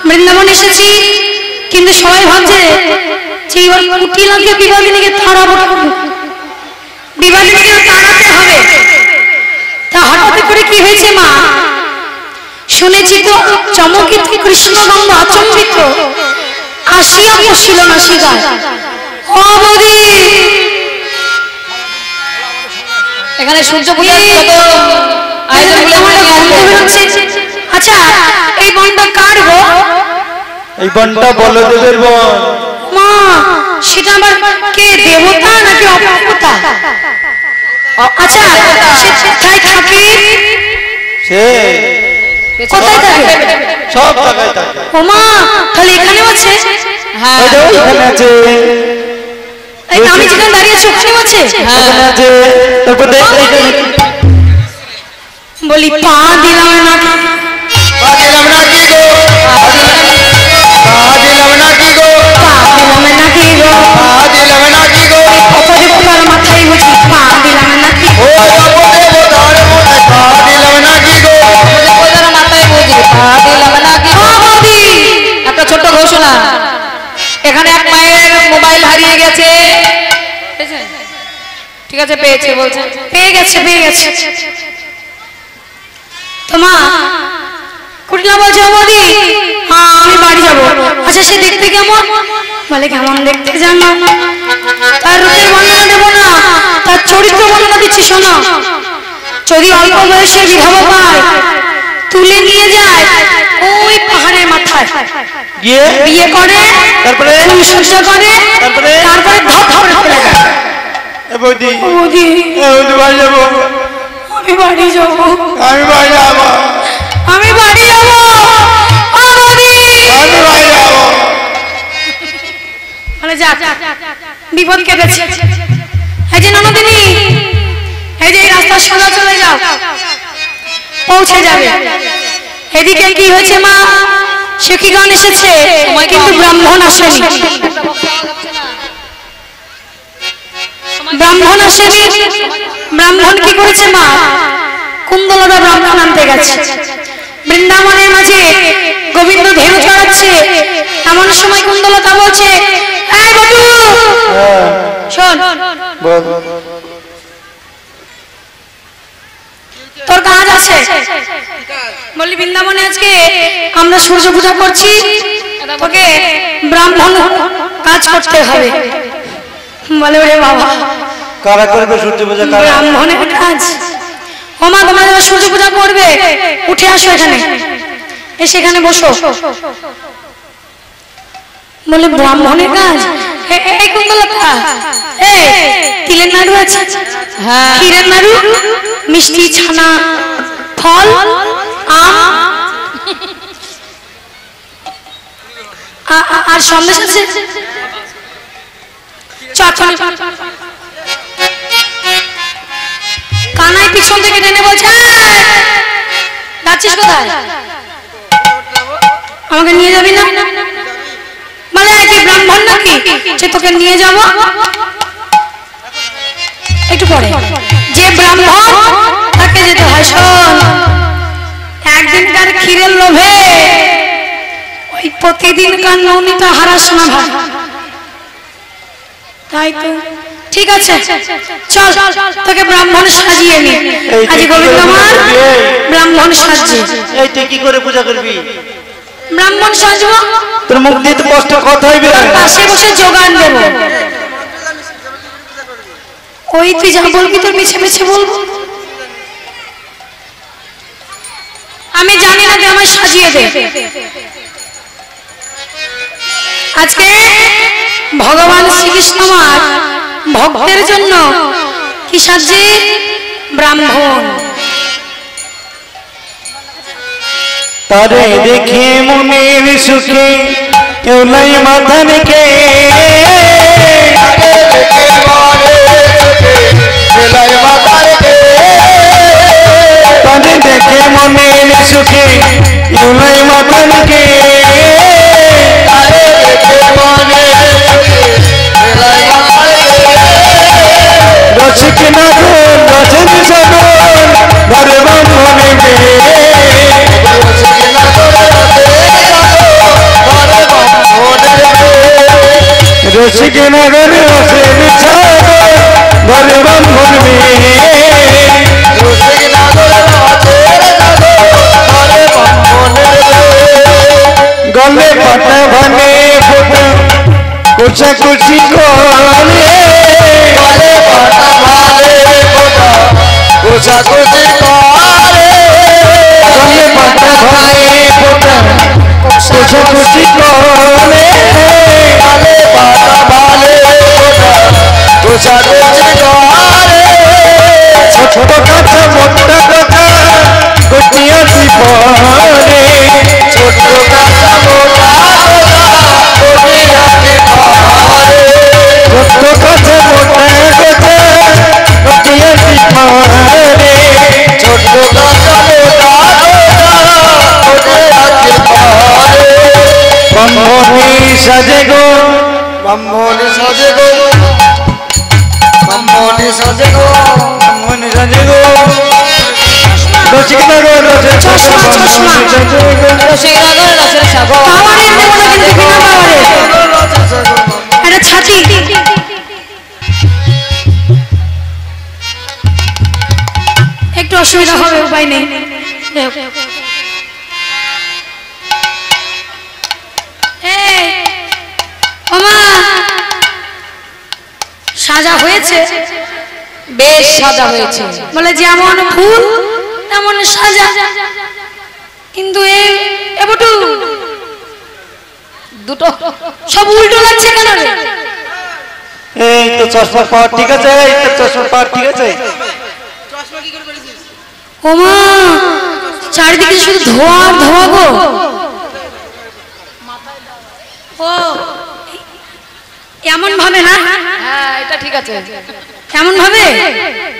বৃন্দাবন এসেছি, কিন্তু সবাই ভাবছে যে এবার কুটিলাকে বিবাদিনীকে তাড়াবো, বিবাদিনীকে তাড়াতে হবে। তা হঠাৎ করে কি হয়েছে মা, শুনেছি তো চমকিত কৃষ্ণগন্ধ আচম্বিত আসিয়া বসিল না শিগায়। ও বৌদি, এখানে সূর্য পূজার কত আয়োজন বেরোচ্ছে। আচ্ছা, এই বনটা কার গো? এই বনটা বলদেবের বন। মা, সেটা আবার কে, দেবতা নাকি অপদেবতা? আচ্ছা, সে কোথায় থাকে? সে কোথায় থাকে? সব জায়গায় থাকে। ও মা, তাহলে এখানেও আছে? হ্যাঁ, এখানে আছে। এই আমি যেখানে দাঁড়িয়ে আছি ওখানেও আছে? এখানে আছে। তারপর দেখ বলি পা দিলাম না, পা দিলাম না কি গো, পা দিলাম না কি গো, পা দিলাম না কি গো, পা দিলাম না কি গো, অপদেবতার মাথায় বুঝি পা দিলাম না কি? ও অপদেবতার মধ্যে পা দিলাম না কি গো, অপদেবতার মাথায় বুঝি পা দিলাম না কি? ও বৌদি, একটা ছোট্ট ঘোষণা, এখানে এক মায়ের মোবাইল হারিয়ে গেছে। ঠিক আছে, পেয়েছে বলছে, পেয়ে গেছে পেয়ে গেছে। তোমা কুটিলা বলছে, ও বৌদি হ্যাঁ আমি বাড়ি যাবো। আচ্ছা, সে দেখতে কেমন? বলে কেমন দেখতে জানো, তার রূপের বর্ণনা দেবো না, তার চরিত্র বর্ণনা দিচ্ছি শোনো। যদি অল্প বয়সে বিধবা পায়, তুলে নিয়ে যায় ওই পাহাড়ের মাথায়, গিয়ে বিয়ে করে, তারপরে ফুলসজ্জা করে, তারপরে ধপ ধপ করে ফেলে দেয়। এ বৌদি, ও বৌদি, এ বৌদি বাড়ি যাবো, আমি বাড়ি যাবো, আমি বাড়ি যাবো, আমি বাড়ি যাবো। ও বৌদি, আমি বাড়ি যাবো। মানে যা বিপদ কেটেছে। এই যে ননদিনী, এই যে এই রাস্তা সোজা চলে যাও, পৌঁছে যাবে। এদিকে কি হয়েছে মা, সখীগণ এসেছে কিন্তু ব্রাহ্মণ আসেনি। ব্রাহ্মণ আসেনি, ব্রাহ্মণ কি করেছে মা, কুন্দলদা ব্রাহ্মণ আনতে গেছে। বৃন্দাবনের মাঝে গোবিন্দ ধেনু চড়াচ্ছে, এমন সময় কুন্দলতা বলছে, এই বটু শোন, তোর কাজ আছে। বলি বৃন্দাবনে আজকে আমরা সূর্য পূজা করছি, তোকে ব্রাহ্মণ কাজ করতে হবে। বলে ওরে বাবা, কারা করবে সূর্য পূজা? ব্রাহ্মণের কাজ? ওমা, তোমরা যারা সূর্য পূজা করবে উঠে আসো এখানে, এসে এখানে বসো। বলে ব্রাহ্মণের কাজ? এই কুন্দলতা, এই তিলের নাড়ু আছে? হ্যাঁ। ক্ষীরের নাড়ু, মিষ্টি, ছানা, ফল, আম আর সন্দেশ আছে। কানাই পিছন থেকে টেনে বলছে, যাচ্ছিস কোথায়? আমাকে নিয়ে যাবি না? মানে তুই ব্রাহ্মণ নাকি যে তোকে নিয়ে যাব? একটু পরে যে ব্রাহ্মণ তাকে যেতে হয়। শোন, একদিনকার ক্ষীরের লোভে ওই প্রতিদিনকার নৌনিটা হারাস না ভাই। তাই তো ঠিক আছে, চল তোকে ব্রাহ্মণ সাজিয়ে নি। আজ গোবিন্দ আমার ব্রাহ্মণ সাজছে। এই তুই কি করে পূজা করবি? ব্রাহ্মণ সাজবো, তোর মুখ দিয়ে তো কষ্ট কথা হইবে। পাশে বসে যোগান দেবো। ওই তুই যা বলবি তোর মিছে মিছে বলবো। আমি জানি না, তুই আমায় সাজিয়ে দে। আজকে ভগবান শ্রীকৃষ্ণ আমার ভক্তের জন্য কি সাজছে? ব্রাহ্মণ। তারে দেখে মনের সুখে কেউ নাই মাথা রেখে, তারে দেখে মনের সুখে কেউ নাই মাথা রেখে, রসিক নাগর রসেন সাগর ঘরে ব্রাহ্মণে রসিক নগর রসেন সাগর ঘরে ব্রাহ্মণ গলে পাটা ভানে ফোটা কুচা কুচি করে, গলে পাটা ভানে ফোটা কুচা কুচি করে, গলে পাটা ভানে ফোটা কুচা কুচি করে, গলে পাটা ভানে ফোটা কুচা কুচি করে, ছোট কাঁচা মোটা কথা গুটিয়াছি পরে, ছোট কাঁচা মোটা কথা গুটিয়াছি পরে, ছোট কাঁচা মোটা কথা গুটিয়াছি পরে, ছোট কাঁচা মোটা কথা গুটিয়াছি পরে, ব্রাহ্মণী সাজে গো, ব্রাহ্মণী সাজে গো, ব্রাহ্মণী সাজে গো, ব্রাহ্মণী সাজে গো, রসিক নগর রসেন সাগর, রসিক নগর রসেন সাগর, পাওয়ারের দেবো না কিন্তু বিনা পাওয়ারে। একটা ছাতি, একটু অসুবিধা হবে, উপায় নেই। ওমা, সাজা হয়েছে? বেশ সাজা হয়েছে। বলে যেমন ফুল তেমন সাজা, কিন্তু এবটু দুটো সব উল্টো লাগছে কেন রে? এই তো চশমা পাওয়ার ঠিক আছে, এই তো চশমা পাওয়ার ঠিক আছে। ওমা, চারিদিকে শুধু ধোয়া আর ধোয়া গো। ও এমন ভাবে না? হ্যাঁ, এটা ঠিক আছে। কেমন ভাবে?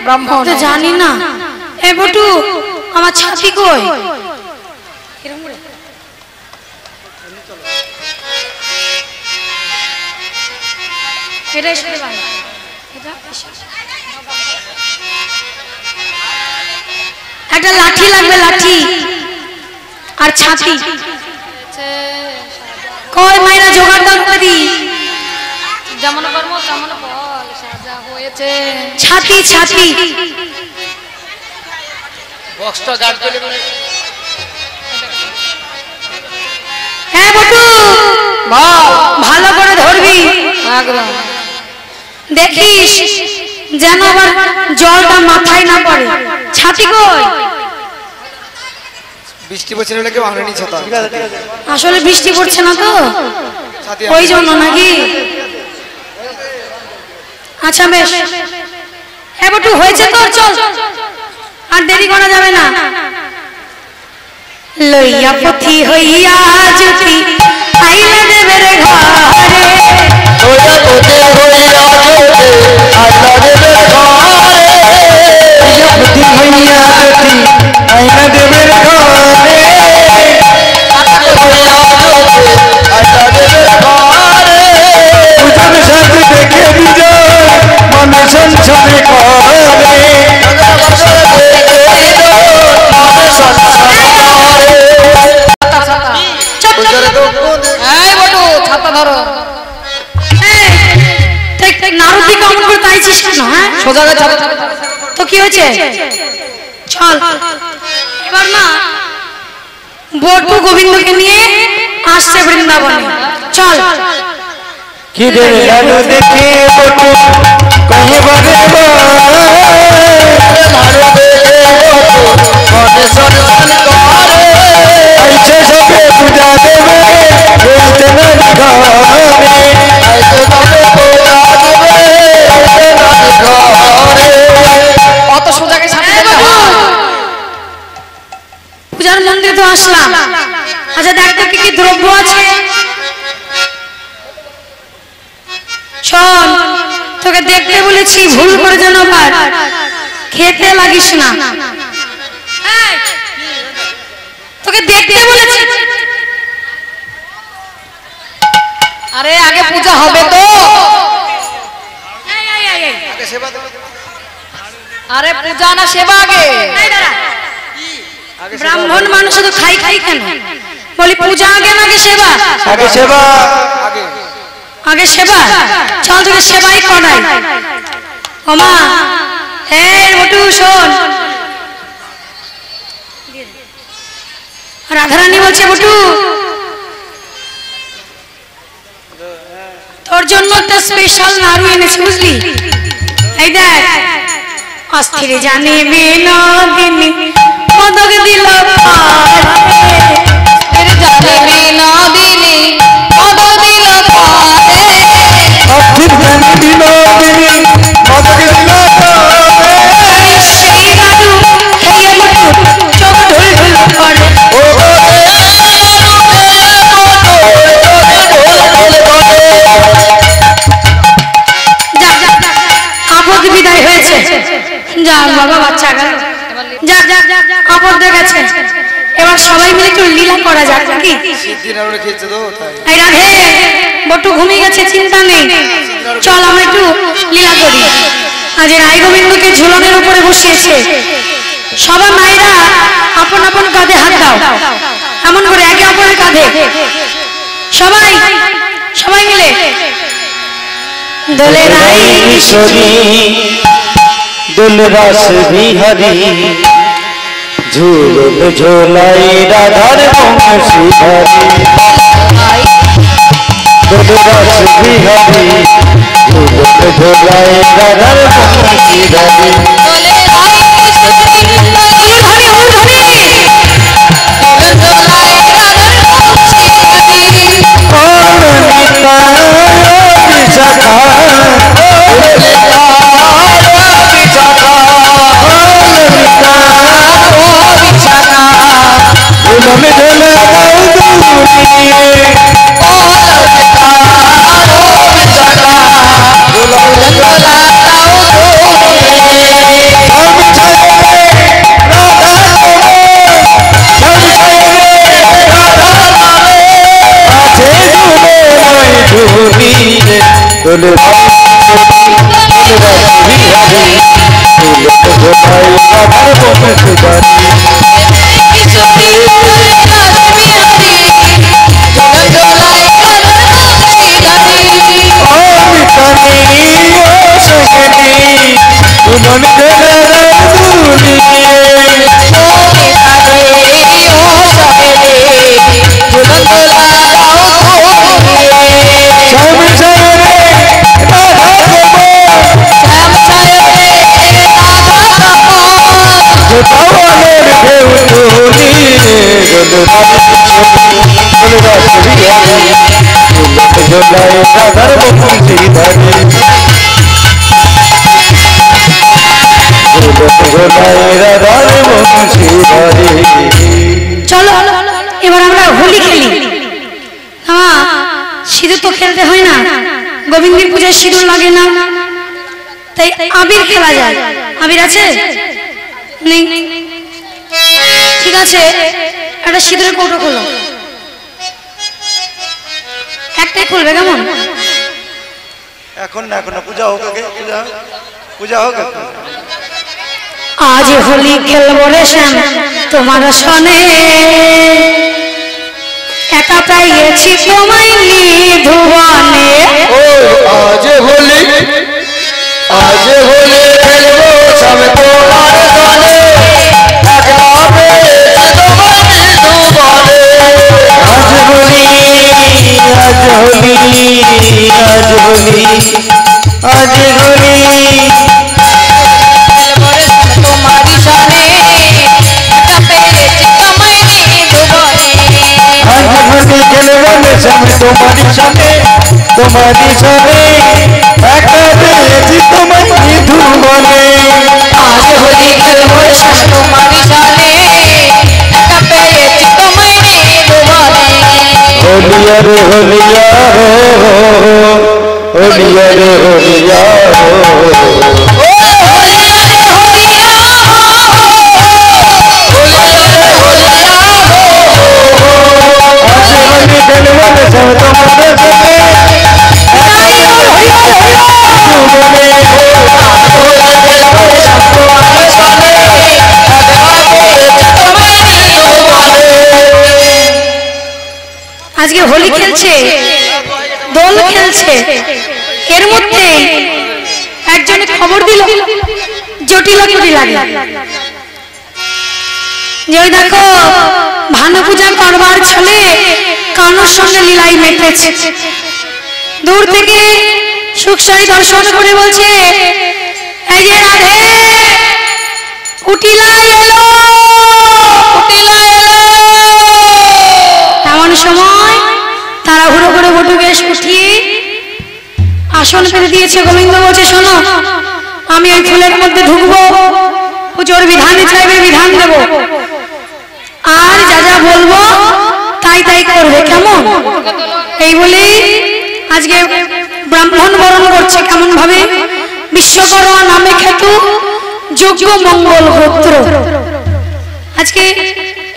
ব্রাহ্মণ তো জানি না। এ বটু, আমার ছাতি কই? এটা এসে দে ভাই, এটা একটা লাঠি লাগবে, লাঠি আর ছাতি। কই মাইরা জোগাড় দাও করি। যেমন কর্ম তেমন ফল সাজা হয়েছে। ছাতি ছাতি। বক্সটা গাড় করে হ্যাঁ বটু ভালো করে ধরবি একদম। দেখিস যেন আবার জলটা মাথায় না পড়ে। ছাতি কই? বৃষ্টি পড়ছে না কেউ আনেনি ছাতা। আসলে বৃষ্টি পড়ছে না তো ওই জন্য নাকি। আচ্ছা বেশ। হ্যাঁ বটু হয়েছে তো, চল আর দেরি করা যাবে না। লইয়া পথি হইয়া যদি আইলা দেবের ঘরে, ওয়া পথি হইয়া যদি আইলা দেবের ঘরে, ওয়া পথি হইয়া যদি আইলা দেবের ঘরে, পূজন সাথে দেখে বিজয় মনে সংসারে করে, ছাতা ধরো। নারুতি কেমন করে তাইছিস কেন? হ্যাঁ সোজা করে ছাতা। তো কি হয়েছে? চল এবার না বটু গোবিন্দকে নিয়ে আসছে বৃন্দাবনে। চল। কি রে লালু দেখে বটু কহে বারে লালু দেখে বটু মনে সরসন করে, আইছে সবে পূজা দেবে বলতে না ঘরে, আইছে সবে পূজা দেবে বলতে না ঘরে। অত সোজাকে ছাতা দিতে হয়? পূজার মন্দিরে তো আসলাম। আচ্ছা দেখ তো কি কি দ্রব্য আছে। শোন তোকে দেখতে বলেছি, ভুল করে যেন আবার খেতে লাগিস না। তোকে দেখতে বলেছি। আরে আগে পূজা হবে তো। আরে পূজা না সেবা আগে। ব্রাহ্মণ মানুষ তো খাই খাই কেন? বলি পূজা আগে নাকি সেবা? আগে সেবা, আগে আগে সেবা। চল তোকে সেবাই করাই। ওমা হ্যাঁ বটু শোন, রাধারানী বলছে বটু তোর জন্য একটা স্পেশাল নাড়ু এনেছি বুঝলি। এই দেখ অস্থির জানে বিনোদিনী পদক দিল তেরে জানে বিনোদিনী পদক দিল পারে, অস্থির জানে বিনোদিনী পদক দিল পারে, সেই নাড়ু খেয়ে বটু চোখ ঢুল ঢুল করে। ও আপদ বিদায় হয়েছে। যা বাবা বাচ্চা গেল, যা আপদ দেখেছে। এবার সবাই মিলে একটু লীলা করা যাক নাকি? সিদ্ধির আমরা খেয়েছে তো তাই। এই রাধে বটু ঘুমিয়ে গেছে, চিন্তা নেই। চল আমরা একটু লীলা করি। আজ রায় গোবিন্দকে ঝুলনের উপরে বসিয়েছে। সবার মায়েরা আপন আপন কাঁধে হাত দাও, এমন করে একে অপরের কাঁধে সবাই সবাই মিলে দোলে রাই কিশোরী দোল রস বিহারী ঝুলন ঝোলাই রাধার বংশীধারী, দোল রস বিহারী ঝুলন ঝোলাই রাধার বংশীধারী, বলে রাই কিশোরী ধরি ধরি দোলায় রাধার বংশীধারী, ঝুলন ঝোলা চলো এবার আমরা হোলি খেলি। হ্যাঁ, সিঁদুর তো খেলতে হয় না, গোবিন্দের পূজায় সিঁদুর লাগে না, তাই আবির খেলা যায়। আবির আছে? নেই? ঠিক আছে, একটা সিঁদুরের কৌটো খোলো। একটাই খুলবে, কেমন? এখন না, এখন না, পূজা হোক আগে, পূজা হোক। আজ হোলি খেলবো রে শ্যাম তোমার সনে, একা পাইয়েছি তোমায় নিধুবনে। আজ হোলি খেলবো শ্যাম তোমার সনে, একলা পেয়েছি তোমায় নিধুবনে। আজ হোলি তোমারি সনে একা পেয়েছি তোমায় নিধুবনে। আজ হোলি খেলবো শ্যাম তোমারি সনে, একা পেয়েছি তোমায় নিধুবনে। হোলিয়া রে হোলিয়া হো, হোলিয়া রে হোলিয়া হো, আজকে হোলি খেলছে, দোল খেলছে, এর মধ্যে একজনে খবর দিল জটিল লাগে যে ওই দেখো ভানু পূজা করবার ছলে কানুর সঙ্গে লীলাই মেতেছে। দূর থেকে সুখসারি দর্শন করে বলছে, এই যে রাধে কুটিলা এলো, কুটিলা এলো। এমন সময় তাড়াহুড়ো করে বটু বেশ উঠিয়ে আসন পেতে দিয়েছে। গোবিন্দ বলছে, শোনো, আমি ওই ফুলের মধ্যে ঢুকবো, পুজোর বিধানে চাইবে বিধান দেব, আর যা যা বলবো তাই তাই করবে, কেমন? এই বলেই আজকে ব্রাহ্মণ বরণ করছে কেমন ভাবে, বিশ্বকর্মা নামে খ্যাত যোগ্য মঙ্গল গোত্র। আজকে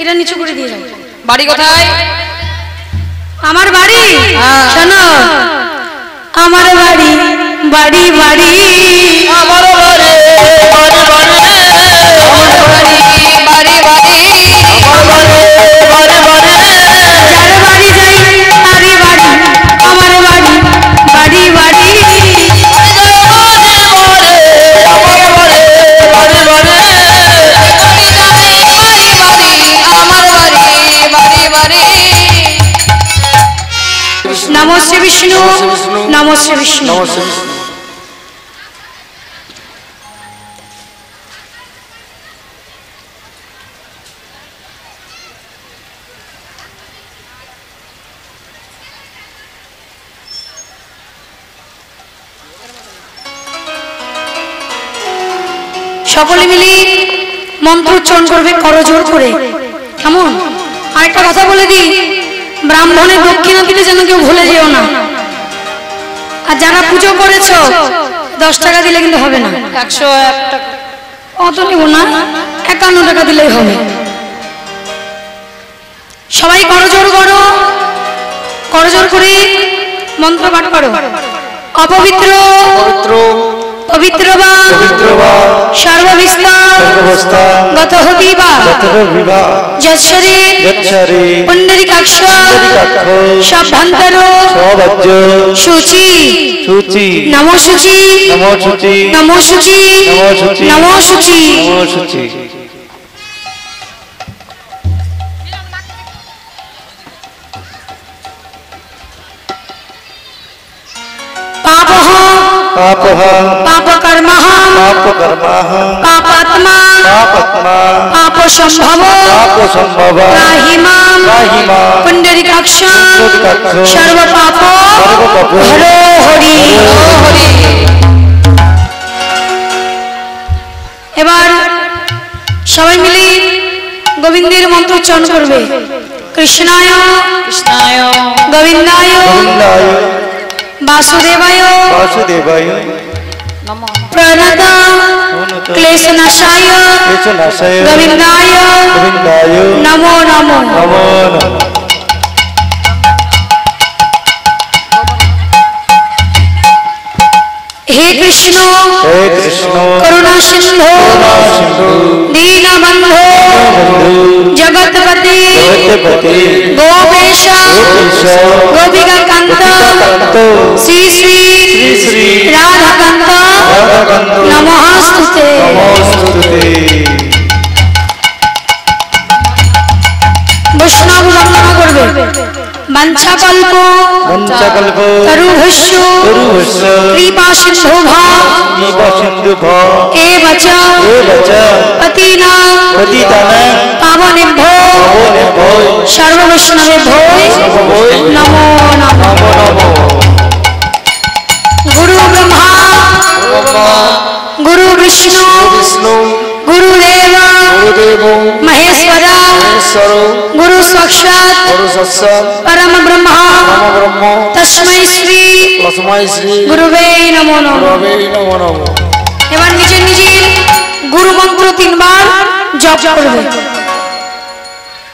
এটা নিচু করে দিয়ে যাও। বাড়ি কোথায়? আমার বাড়ি, শোনো, আমার বাড়ি বাড়ি বাড়ি, আমার বাড়ি বাড়ি বাড়ি, আমার বাড়ি বাড়ি বাড়ি, আমার বাড়ি বাড়ি বাড়ি, যার বাড়ি যাই তারই বাড়ি, আমার বাড়ি বাড়ি বাড়ি। নমো শ্রী বিষ্ণু, নমো শ্রী বিষ্ণু। সকলে মিলে মন্ত্র উচ্চারণ করবে করজোর করে, কেমন? আরেকটা কথা বলে দিই, ব্রাহ্মণের দক্ষিণা দিতে যেন কেউ ভুলে যেও না। আর যারা পুজো করেছো 10 টাকা দিলে কিন্তু হবে না, 101 টাকা অত নেব না, 51 টাকা দিলেই হবে। সবাই করজোর করো, করজোর করে মন্ত্র পাঠ করো। অপবিত্র পবিত্র বা সর্ববিস্তার গত হতিবা যৎসরে পুণ্ডরিকাক্ষ সভ্যন্তর শুচি নমো শুচি নমো শুচি নমো শুচি। पापकर्मः पापात्मा पापात्मा पाप संभव पाप संभव त्राहि मां पुंडरीकाक्ष सर्व पाप हरो हरि हरि। এবার সবাই মিলে গোবিন্দের মন্ত্র উচ্চারণ করবে। কৃষ্ণায় কৃষ্ণায় গোবিন্দায় বাসুদেবায় वासुदेवाय নমঃ প্রণত ক্লেশনাশায় केशनाशाय গোবিন্দায় गोविन्दाय নমো নমো। नमो नमः। হে কৃষ্ণ हे कृष्ण করুণা সিন্ধু सिंधु দীনবন্ধু জগৎপতি जगत्पति গোপেশ गोपीश গোপিকা কান্ত गोपिकान्तो শ্রী শ্রী श्री রাধাকান্ত राधाकान्तो নমস্তুতে। नमोस्तुते। বৈষ্ণব বন্দনা করবে। বাঞ্ছাকল্প पञ्चकल्पो তরুভস্য गुरुवश्य কৃপা সিন্ধুভ दीपसिन्धुभ এব চ एव च পতিনাং पतितानां পাবনেভ্যো पावनेभ्यो সর্ববৈষ্ণবেভ্যো নমো নমঃ। नमो नमः। গুরু ব্রহ্মা গুরু বিষ্ণু विष्णु গুরুদেব गुरुदेवो মহেশ্বর ईश्वरो গুরু সাক্ষাৎ गुरुसत्स পরম ব্রহ্ম नमो ब्रह्म তস্मै শ্রী तस्मै श्री গুরুবে নমো নমঃ। गुरवे नमो नमः। এবার নিজের নিজের গুরু মন্ত্র 3 বার জপ করবে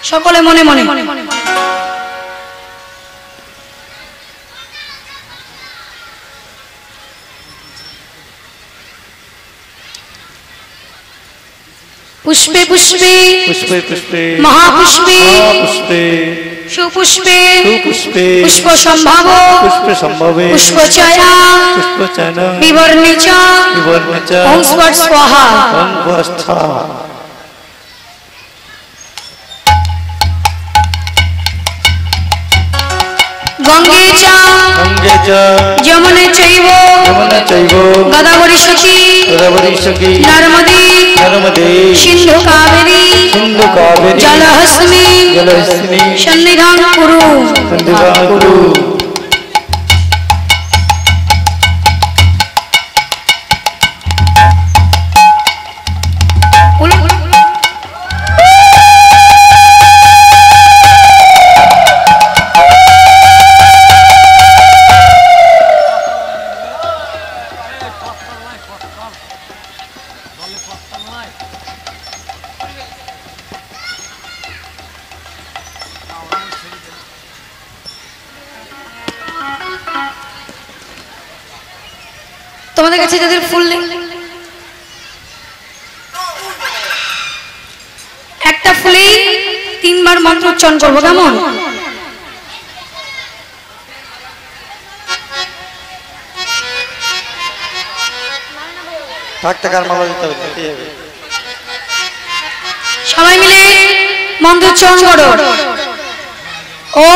সকলে মনে মনে। পুষ্পে পুষ্পে पुष्पे पुष्पे মহাপুষ্পে पुष्पे সুপুষ্পে सुपुष्पे পুষ্প সম্ভাব पुष्प संभवे পুষ্পচয়া पुष्पचन বিবর্ণে চ विवर्ण च ওম স্পট স্বাহা। अन्वस्था গঙ্গে চ गंगे च যমুনে চৈব यमुना चैव গদাবরী সখী गोदावरी सखी নর্মদে नर्मदे সিন্ধু কাবেরী सिन्धु कावेरी জলহস্মি जलहस्तिनी সন্নিধান কুরু। सन्धिवां कुरु। তোমাদের কাছে যাদের ফুল নেই একটা ফুলেই 3 বার মন্ত্র উচ্চারণ করবো কেমন? থাক থাকার মালা দিতে হবে দিতে হবে। সবাই মিলে মন্ত্র উচ্চারণ করো। ও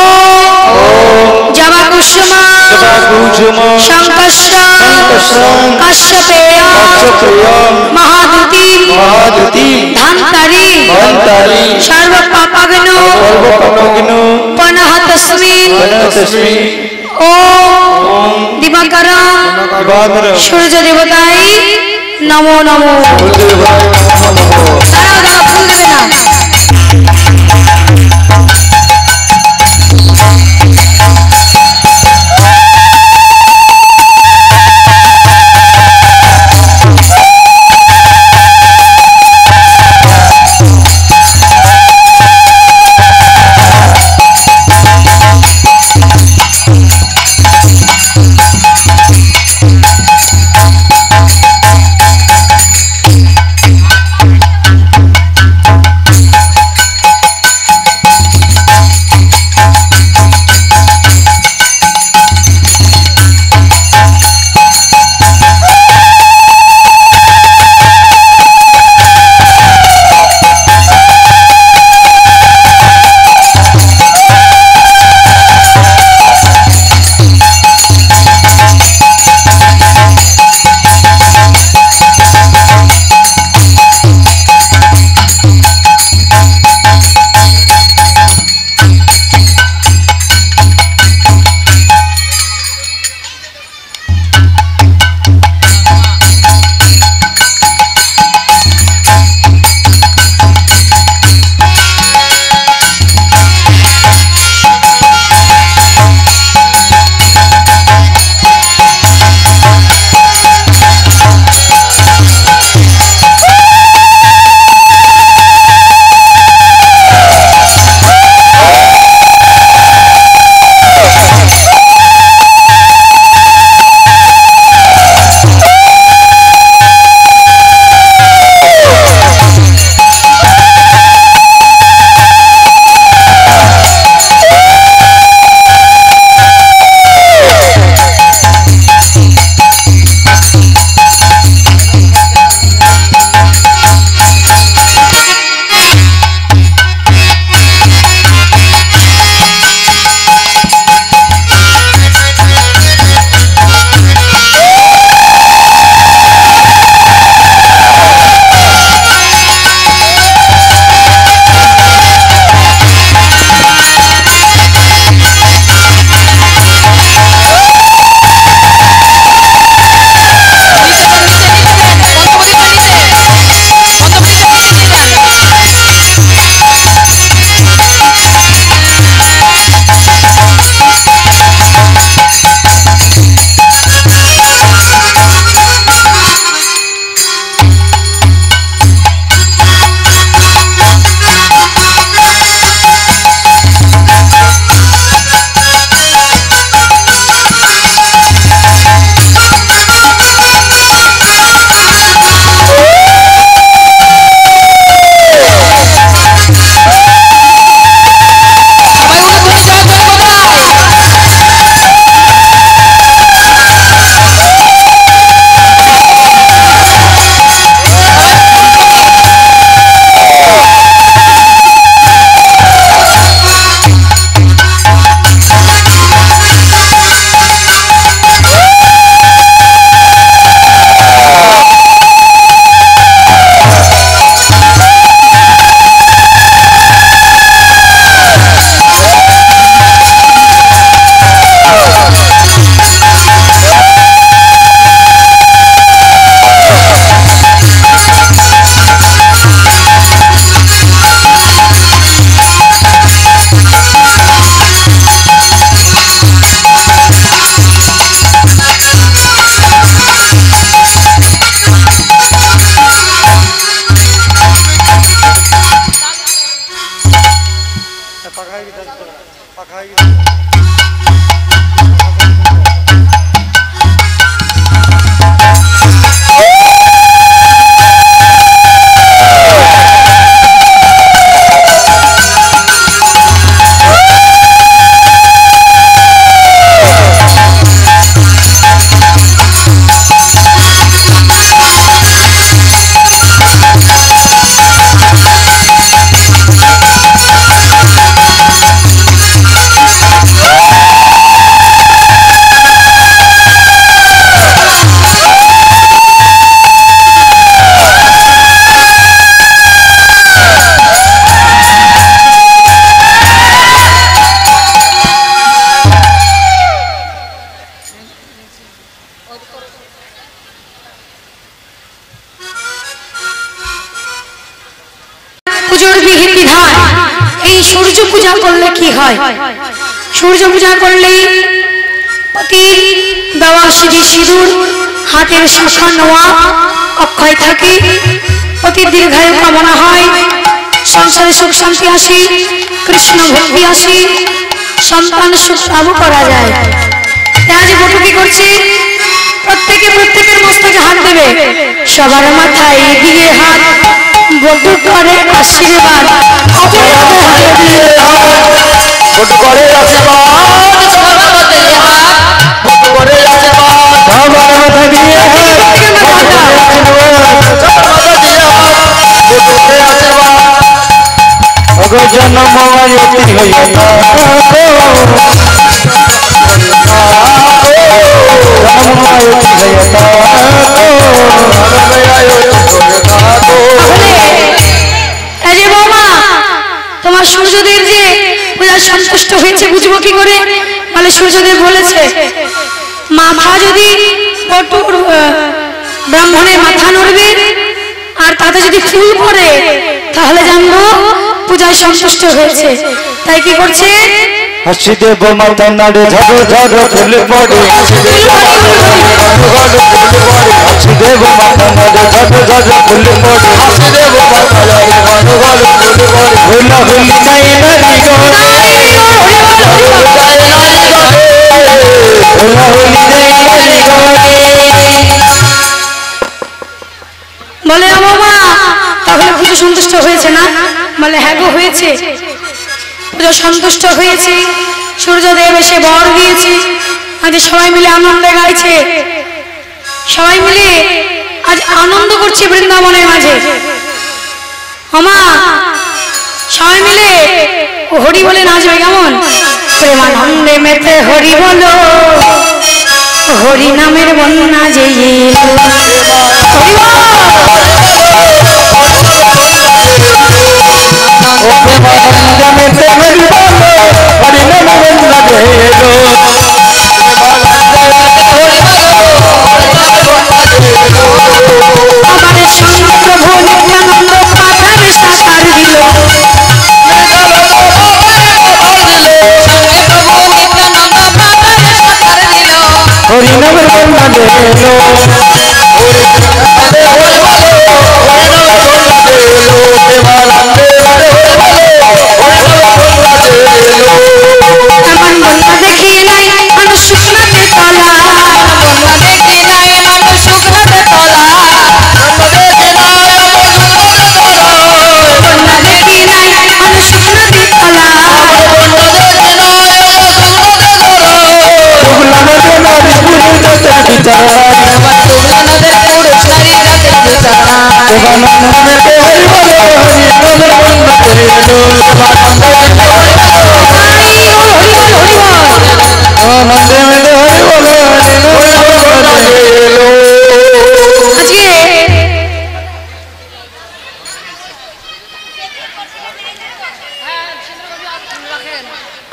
জবা কুসুমা जबाकुसुम শঙ্কর্ষ शङ्कर्षं কাশ্যপেয় काश्यपेयं মহাদুতি महादुति ধান্তারি धन्तारि সর্ব পাপাগ্ন सर्वपापगिनो পনহতস্মিন वनतस्मै ও দিবাকর दिवाकर সূর্য দেবতাই নমো নমো। गुरुदेवाय नमः। দাঁড়াও দাঁড়াও ফুল দেবে না। সূর্য পূজা করলেই পতির দেওয়া সিঁদুর হাতের শাখা নেওয়া অক্ষয় থাকে, পতির দীর্ঘায়ু কামনা হয়, সংসারে সুখ শান্তি আসে, কৃষ্ণ ভক্তি আসে, সন্তান সুখ লাভ করা যায়। আজ বটু কি করছে? প্রত্যেকের মস্তকে হাত দেবে, সবার মাথায় দিয়ে হাত, বটু করে আশীর্বাদ, বটু করে আশীর্বাদ, বটু করে আশীর্বাদ, সবার মাথা দিয়ে হাত, বটু করে আশীর্বাদ, ওগো জন্মময়তি হইয়া তোমার সূর্যদেব যে পূজা সন্তুষ্ট হয়েছে বুঝবো কি করে? বলে সূর্যদেব বলেছে মাথা যদি ব্রাহ্মণের মাথা নড়বে আর তাতে যদি ফুল পড়ে তাহলে জানবো পূজায় সন্তুষ্ট হয়েছে। তাই কি করছে? হাসিদেব মাথা নাড়ে ঝড় ঝড় ফুল পড়ে, হাসিদেব মাথা নাড়ে ঝড় ঝড় ফুল পড়ে, হাসিদেব মাথা নাড়ে ঝড় ঝড় ফুল পড়ে, হুলা হুলি নাই নারী গো, হুলা হুলি নাই নারী গো। বলে বাবা তাহলে পুজো সন্তুষ্ট হয়েছে না? বলে হ্যাঁ গো হয়েছে, পুজো সন্তুষ্ট হয়েছে। সূর্যদেব এসে বর দিয়েছে, আজ সবাই মিলে আনন্দে গাইছে, সবাই মিলে আজ আনন্দ করছে বৃন্দাবনের মাঝে। আমা সবাই মিলে হরি বলে নাচবে, কেমন প্রেমানন্দে মেতে হরি বলো, হরি নামের বন্যা যে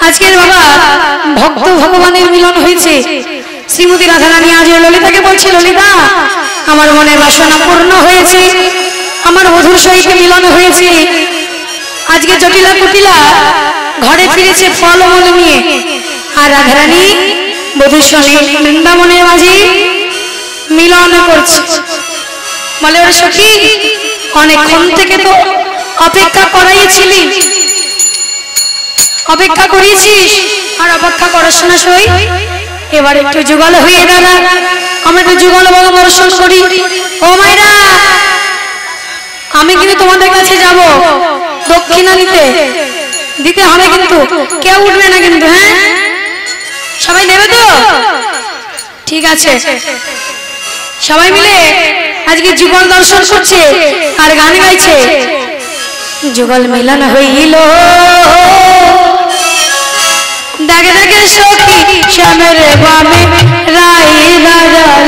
আজকের বাবা ভক্ত ভগবানের মিলন হয়েছে। শ্রীমতী রাধারানী আজ ললিতাকে বলছে, ললিতা আমার মনের বাসনা পূর্ণ হয়েছে, আমার বধূর সহিত মিলন হয়েছে। আজকে জটিলা কুটিলা ঘরে ফিরেছে ফলমূল নিয়ে, আর রাধারানী বধূর সঙ্গে বৃন্দাবনের মাঝে মিলন করছে। বলে ওরে সখী অনেকক্ষণ থেকে তো অপেক্ষা করাইছিলি, অপেক্ষা করিয়েছিস আর অপেক্ষা করার না সই এবার একটু যুগল হয়ে দাঁড়া আমরা একটু যুগল বাবা দর্শন করি ও মায়েরা আমি কিন্তু তোমাদের কাছে যাব দক্ষিণা দিতে দিতে হবে কিন্তু কেউ উঠবে না কিন্তু হ্যাঁ সবাই দেবে তো ঠিক আছে সবাই মিলে আজকে যুগল দর্শন করছে আর গান গাইছে যুগল মিলন হইল দেখে দেখে সখী শ্যামের বামে রাই রাজালো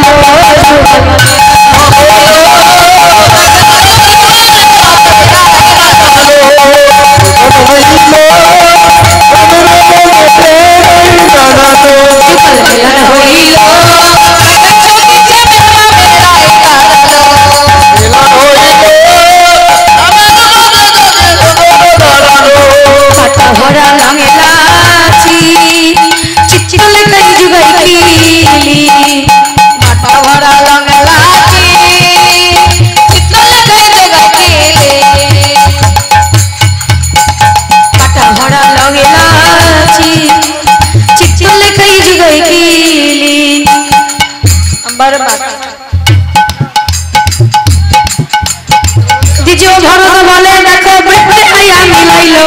দ্বিতীয় ভরত বলে দেখো বৃত্তে আয়া মিলাইলো